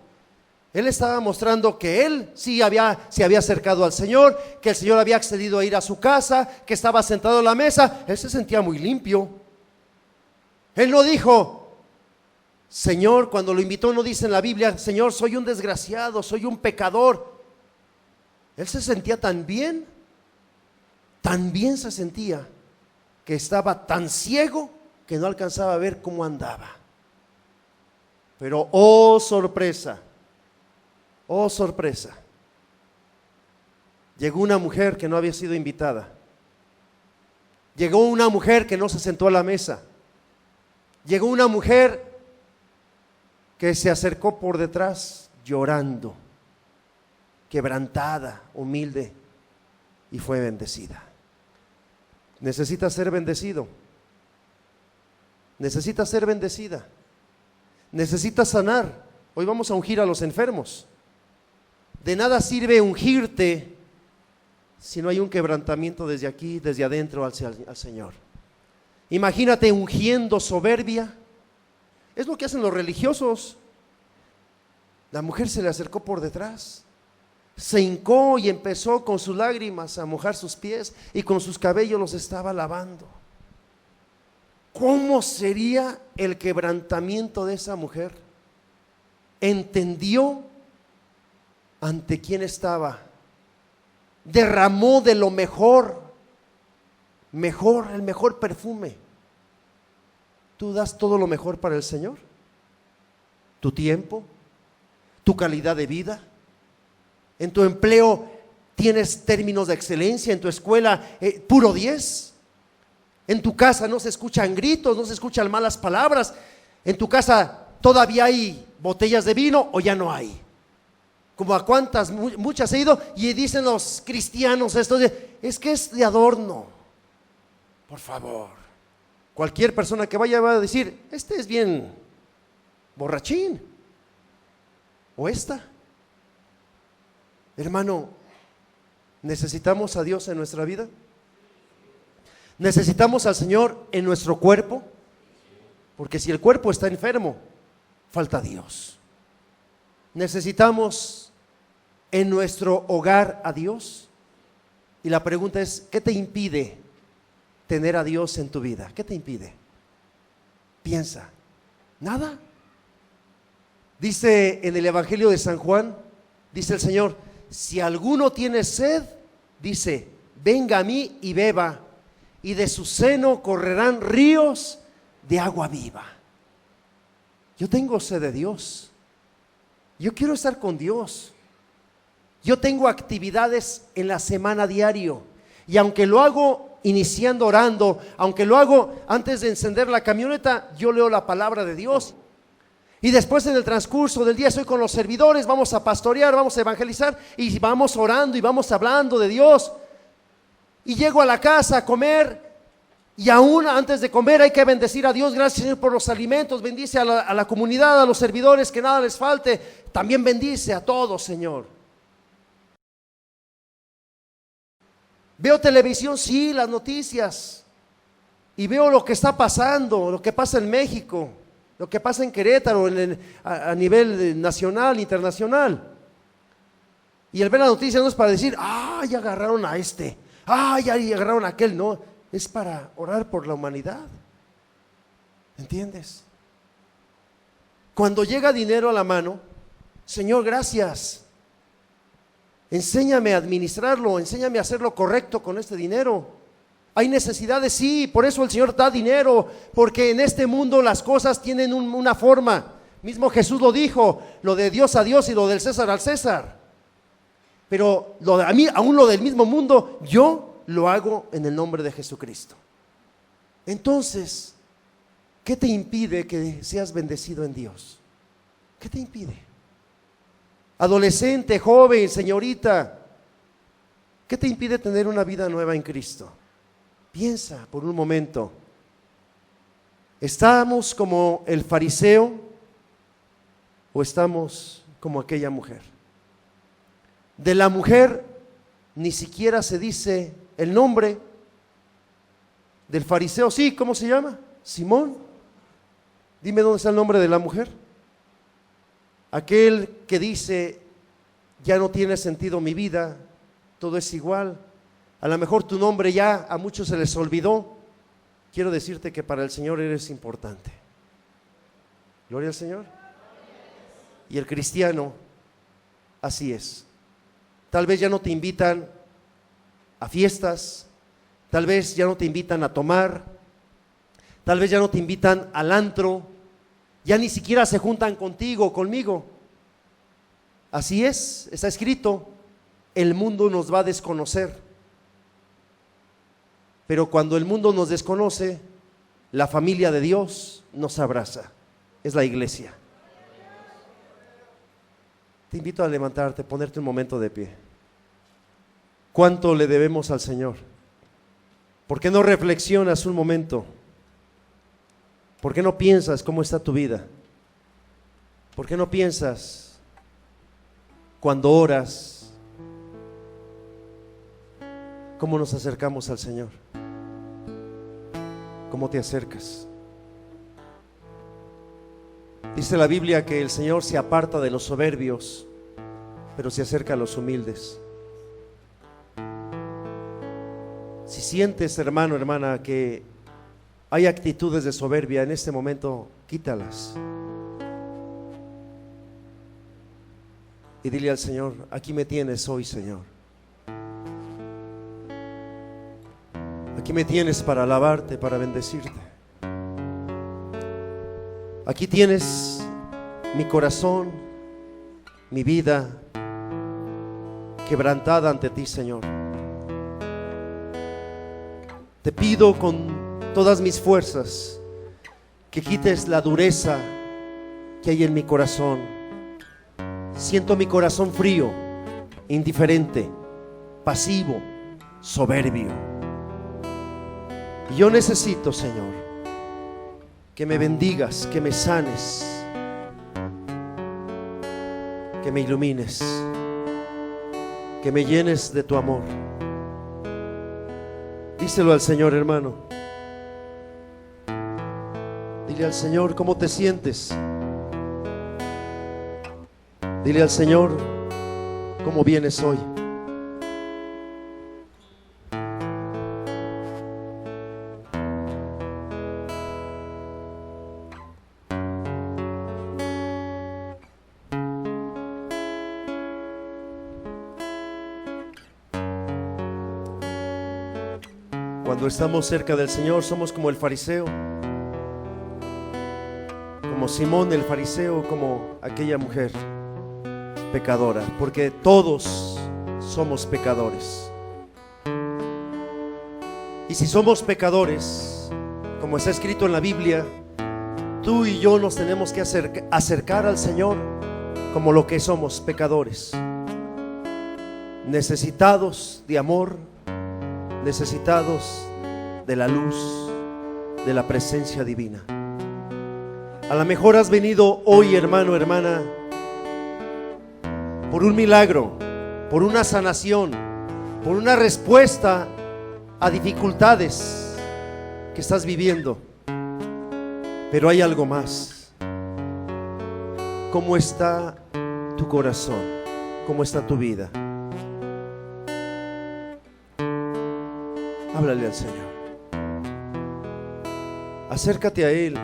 Él estaba mostrando que él sí se había acercado al Señor, que el Señor había accedido a ir a su casa, que estaba sentado a la mesa. Él se sentía muy limpio. Él no dijo, Señor, cuando lo invitó no dice en la Biblia, Señor, soy un desgraciado, soy un pecador. Él se sentía tan bien se sentía, que estaba tan ciego que no alcanzaba a ver cómo andaba. Pero oh sorpresa, llegó una mujer que no había sido invitada. Llegó una mujer que no se sentó a la mesa. Llegó una mujer que se acercó por detrás llorando, quebrantada, humilde, y fue bendecida. Necesitas ser bendecido. Necesitas ser bendecida. Necesitas sanar. Hoy vamos a ungir a los enfermos. De nada sirve ungirte si no hay un quebrantamiento desde aquí, desde adentro al Señor. Imagínate ungiendo soberbia. Es lo que hacen los religiosos. La mujer se le acercó por detrás, se hincó y empezó con sus lágrimas a mojar sus pies y con sus cabellos los estaba lavando. ¿Cómo sería el quebrantamiento de esa mujer? Entendió ante quién estaba, derramó de lo mejor, el mejor perfume. ¿Tú das todo lo mejor para el Señor? ¿Tu tiempo? ¿Tu calidad de vida? ¿En tu empleo tienes términos de excelencia? ¿En tu escuela puro 10? ¿En tu casa no se escuchan gritos, no se escuchan malas palabras? ¿En tu casa todavía hay botellas de vino o ya no hay? Como a cuántas, muchas he ido y dicen los cristianos esto es que es de adorno. Por favor, cualquier persona que vaya va a decir, este es bien borrachín, o esta. Hermano, ¿necesitamos a Dios en nuestra vida? ¿Necesitamos al Señor en nuestro cuerpo? Porque si el cuerpo está enfermo, falta Dios. ¿Necesitamos en nuestro hogar a Dios? Y la pregunta es, ¿qué te impide tener a Dios en tu vida? ¿Qué te impide? Piensa. ¿Nada? Dice en el Evangelio de San Juan, dice el Señor, si alguno tiene sed, dice, venga a mí y beba, y de su seno correrán ríos de agua viva. Yo tengo sed de Dios. Yo quiero estar con Dios. Yo tengo actividades en la semana diario, y aunque lo hago iniciando orando, aunque lo hago antes de encender la camioneta, yo leo la palabra de Dios. Y después en el transcurso del día estoy con los servidores, vamos a pastorear, vamos a evangelizar y vamos orando y vamos hablando de Dios. Y llego a la casa a comer Y aún antes de comer hay que bendecir a Dios. Gracias, Señor, por los alimentos. Bendice a la comunidad, a los servidores, que nada les falte. También bendice a todos, Señor. Veo televisión, sí, las noticias. Y veo lo que está pasando, lo que pasa en México, lo que pasa en Querétaro, a nivel nacional, internacional. Y el ver la noticia no es para decir, ya agarraron a este, ya agarraron a aquel. No, es para orar por la humanidad. ¿Entiendes? Cuando llega dinero a la mano, Señor, gracias. Enséñame a administrarlo, enséñame a hacer lo correcto con este dinero. Hay necesidades, sí, por eso el Señor da dinero, porque en este mundo las cosas tienen una forma. Mismo Jesús lo dijo, lo de Dios a Dios y lo del César al César. Pero aún lo del mismo mundo, yo lo hago en el nombre de Jesucristo. Entonces, ¿qué te impide que seas bendecido en Dios? ¿Qué te impide? Adolescente, joven, señorita, ¿qué te impide tener una vida nueva en Cristo? Piensa por un momento. ¿Estamos como el fariseo o estamos como aquella mujer? De la mujer ni siquiera se dice el nombre. Del fariseo, sí, ¿cómo se llama? Simón. Dime dónde está el nombre de la mujer. Aquel que dice, ya no tiene sentido mi vida, todo es igual. A lo mejor tu nombre ya a muchos se les olvidó. Quiero decirte que para el Señor eres importante. Gloria al Señor. Y el cristiano, así es. Tal vez ya no te invitan a fiestas, tal vez ya no te invitan a tomar, tal vez ya no te invitan al antro, ya ni siquiera se juntan contigo, conmigo. Así es, está escrito, el mundo nos va a desconocer. Pero cuando el mundo nos desconoce, la familia de Dios nos abraza, es la iglesia. Te invito a levantarte, ponerte un momento de pie. ¿Cuánto le debemos al Señor? ¿Por qué no reflexionas un momento? ¿Por qué no piensas cómo está tu vida? ¿Por qué no piensas cuando oras cómo nos acercamos al Señor? ¿Cómo te acercas? Dice la Biblia que el Señor se aparta de los soberbios, pero se acerca a los humildes. Si sientes, hermano, hermana, que hay actitudes de soberbia en este momento, quítalas. Y dile al Señor, aquí me tienes hoy, Señor. Aquí me tienes para alabarte, para bendecirte. Aquí tienes mi corazón, mi vida quebrantada ante ti, Señor. Te pido con todas mis fuerzas que quites la dureza que hay en mi corazón. Siento mi corazón frío, indiferente, pasivo, soberbio. Y yo necesito, Señor, que me bendigas, que me sanes, que me ilumines, que me llenes de tu amor. Díselo al Señor, hermano. Dile al Señor cómo te sientes. Dile al Señor cómo vienes hoy. Cuando estamos cerca del Señor somos como el fariseo, como Simón el fariseo, como aquella mujer pecadora, porque todos somos pecadores. Y si somos pecadores, como está escrito en la Biblia, tú y yo nos tenemos que acercar al Señor como lo que somos, pecadores, necesitados de amor, necesitados de la luz, de la presencia divina. A lo mejor has venido hoy, hermano, hermana, por un milagro, por una sanación, por una respuesta a dificultades que estás viviendo. Pero hay algo más. ¿Cómo está tu corazón? ¿Cómo está tu vida? Háblale al Señor. Acércate a Él.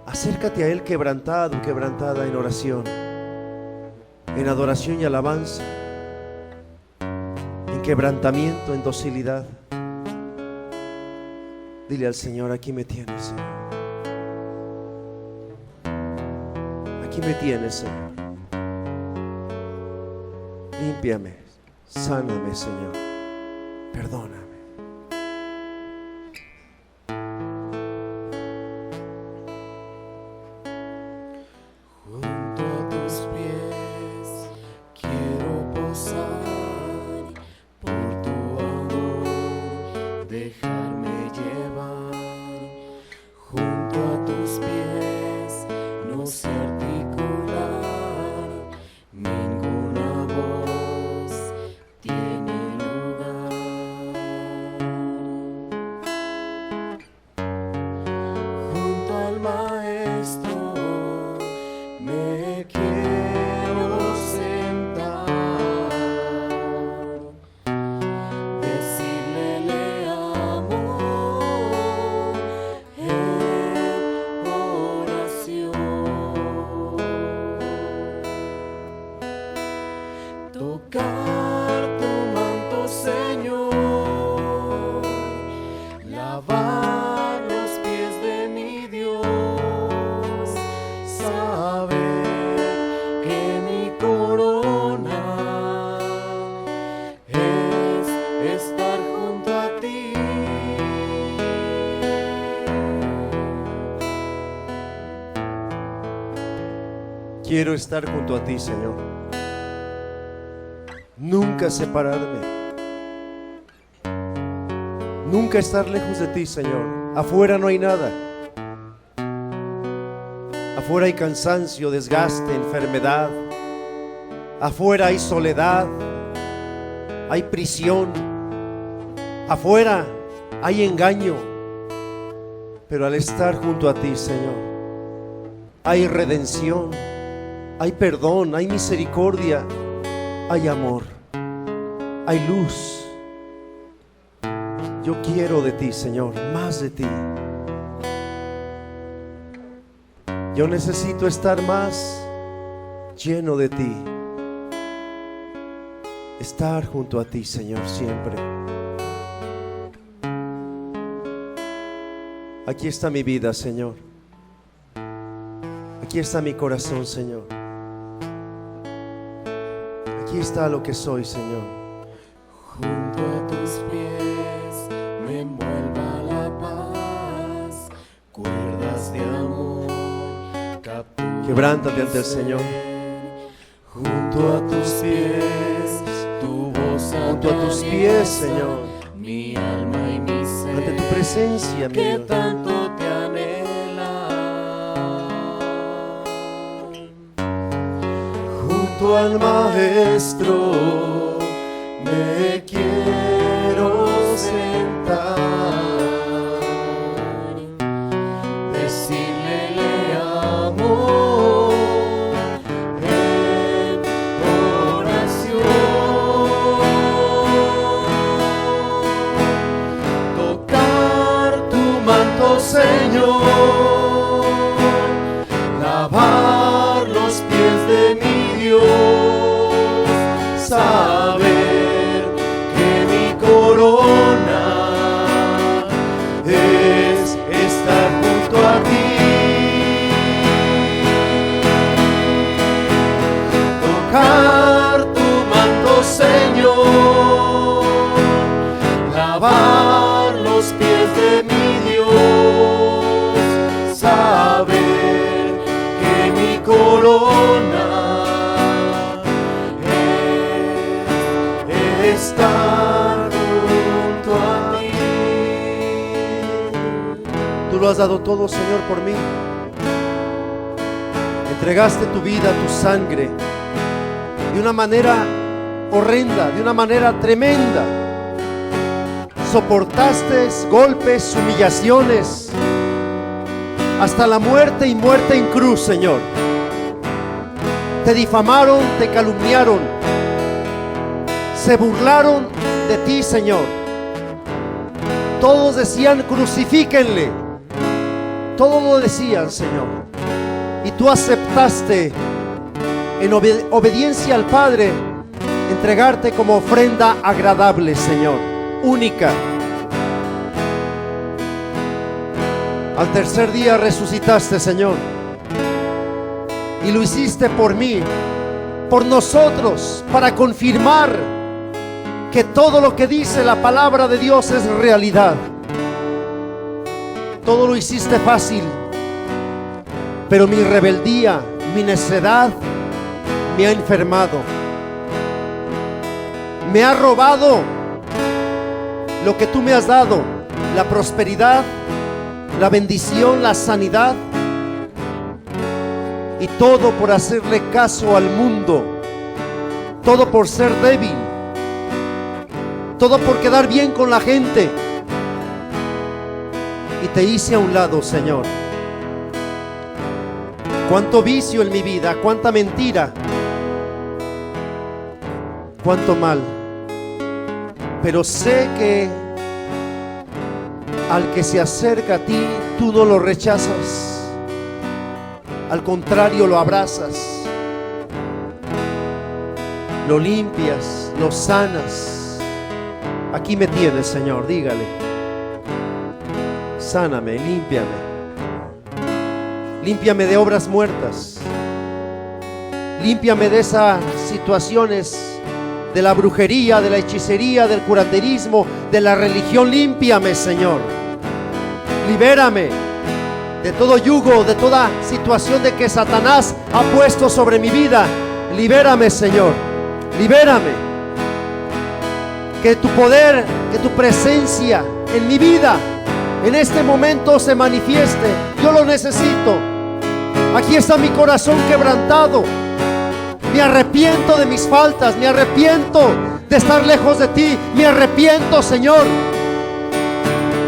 Acércate a Él quebrantado, quebrantada en oración, en adoración y alabanza, en quebrantamiento, en docilidad. Dile al Señor: aquí me tienes, Señor. Aquí me tienes, Señor. Límpiame, sáname, Señor. Perdóname.
Junto a tus pies quiero posar, por tu amor dejarme llevar. Junto a tus pies no sé articular, ninguna voz tiene lugar. Junto al Maestro me quiero sentar, decirle le amo en oración, tocar tu manto, Señor, lavar los pies de mi Dios, saber que mi corona es estar junto a ti.
Quiero estar junto a ti, Señor. Nunca separarme. Nunca estar lejos de ti, Señor. Afuera no hay nada. Afuera hay cansancio, desgaste, enfermedad. Afuera hay soledad, hay prisión. Afuera hay engaño. Pero al estar junto a ti, Señor, hay redención, hay perdón, hay misericordia, hay amor, hay luz. Yo quiero de ti, Señor, más de ti. Yo necesito estar más lleno de ti. Estar junto a ti, Señor, siempre. Aquí está mi vida, Señor. Aquí está mi corazón, Señor. Aquí está lo que soy, Señor.
Junto a tus pies me envuelva la paz, cuerdas de amor capturan.
Quebrántate ante el Señor.
Junto a tus pies, tu voz
Junto a tus pies, Señor.
mi alma y mi ser,
Ante tu presencia, mi
que
Dios.
tanto te anhela.
Junto al Maestro me quiero sentar,
Decirle le amo en oración,
tocar tu manto, Señor, lavar los pies de mi Dios, saber que mi corona es estar junto a ti. Tocar tu manto, Señor, lavar los pies de mi Dios, Tú lo has dado todo, Señor, por mí. Entregaste tu vida, tu sangre, de una manera horrenda, de una manera tremenda. Soportaste golpes, humillaciones, hasta la muerte y muerte en cruz, Señor. Te difamaron, te calumniaron, se burlaron de ti, Señor. Todos decían, crucifíquenle. Todos lo decían, Señor. Y tú aceptaste, en obediencia al Padre, entregarte como ofrenda agradable, Señor, única. Al tercer día resucitaste, Señor, y lo hiciste por mí, por nosotros, para confirmar que todo lo que dice la palabra de Dios es realidad. Todo lo hiciste fácil, pero mi rebeldía, mi necedad me ha enfermado, me ha robado lo que tú me has dado, la prosperidad, la bendición, la sanidad, y todo por hacerle caso al mundo, todo por ser débil, todo por quedar bien con la gente, y te hice a un lado, Señor. Cuánto vicio en mi vida, cuánta mentira, cuánto mal. Pero sé que al que se acerca a ti, tú no lo rechazas. Al contrario, lo abrazas, lo limpias, lo sanas. Aquí me tienes, Señor, dígale. Sáname, límpiame. Límpiame de obras muertas. Límpiame de esas situaciones de la brujería, de la hechicería, del curanderismo, de la religión. Límpiame, Señor. Libérame de todo yugo, de toda situación de que Satanás ha puesto sobre mi vida. Libérame, Señor. Libérame. Que tu poder, que tu presencia en mi vida en este momento se manifieste. Yo lo necesito. Aquí está mi corazón quebrantado. Me arrepiento de mis faltas. Me arrepiento de estar lejos de ti. Me arrepiento, Señor,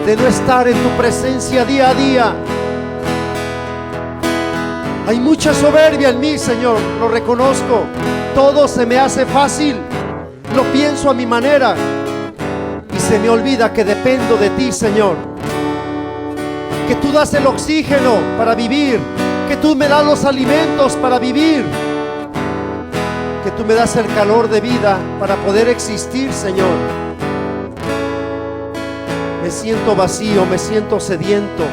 de no estar en tu presencia día a día. Hay mucha soberbia en mí, Señor, lo reconozco. Todo se me hace fácil. Lo pienso a mi manera y se me olvida que dependo de ti, Señor. Que tú das el oxígeno para vivir, que tú me das los alimentos para vivir, que tú me das el calor de vida para poder existir, Señor. Me siento vacío, me siento sediento.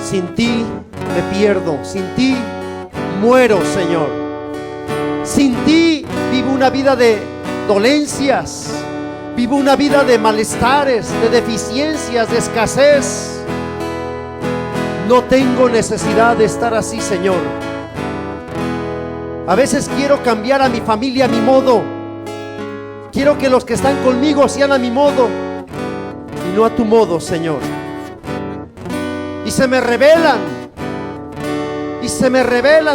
Sin ti me pierdo, sin ti muero, Señor. Sin ti vivo una vida de dolencias, vivo una vida de malestares, de deficiencias, de escasez. No tengo necesidad de estar así, Señor. A veces quiero cambiar a mi familia a mi modo. Quiero que los que están conmigo sean a mi modo y no a tu modo, Señor. Y se me rebelan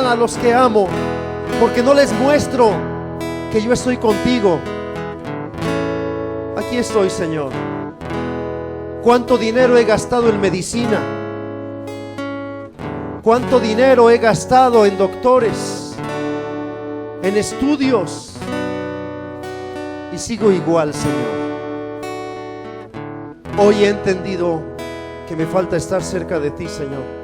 a los que amo, porque no les muestro que yo estoy contigo. Aquí estoy, Señor. ¿Cuánto dinero he gastado en medicina? ¿Cuánto dinero he gastado en doctores, en estudios? Y sigo igual, Señor. Hoy he entendido que me falta estar cerca de ti, Señor.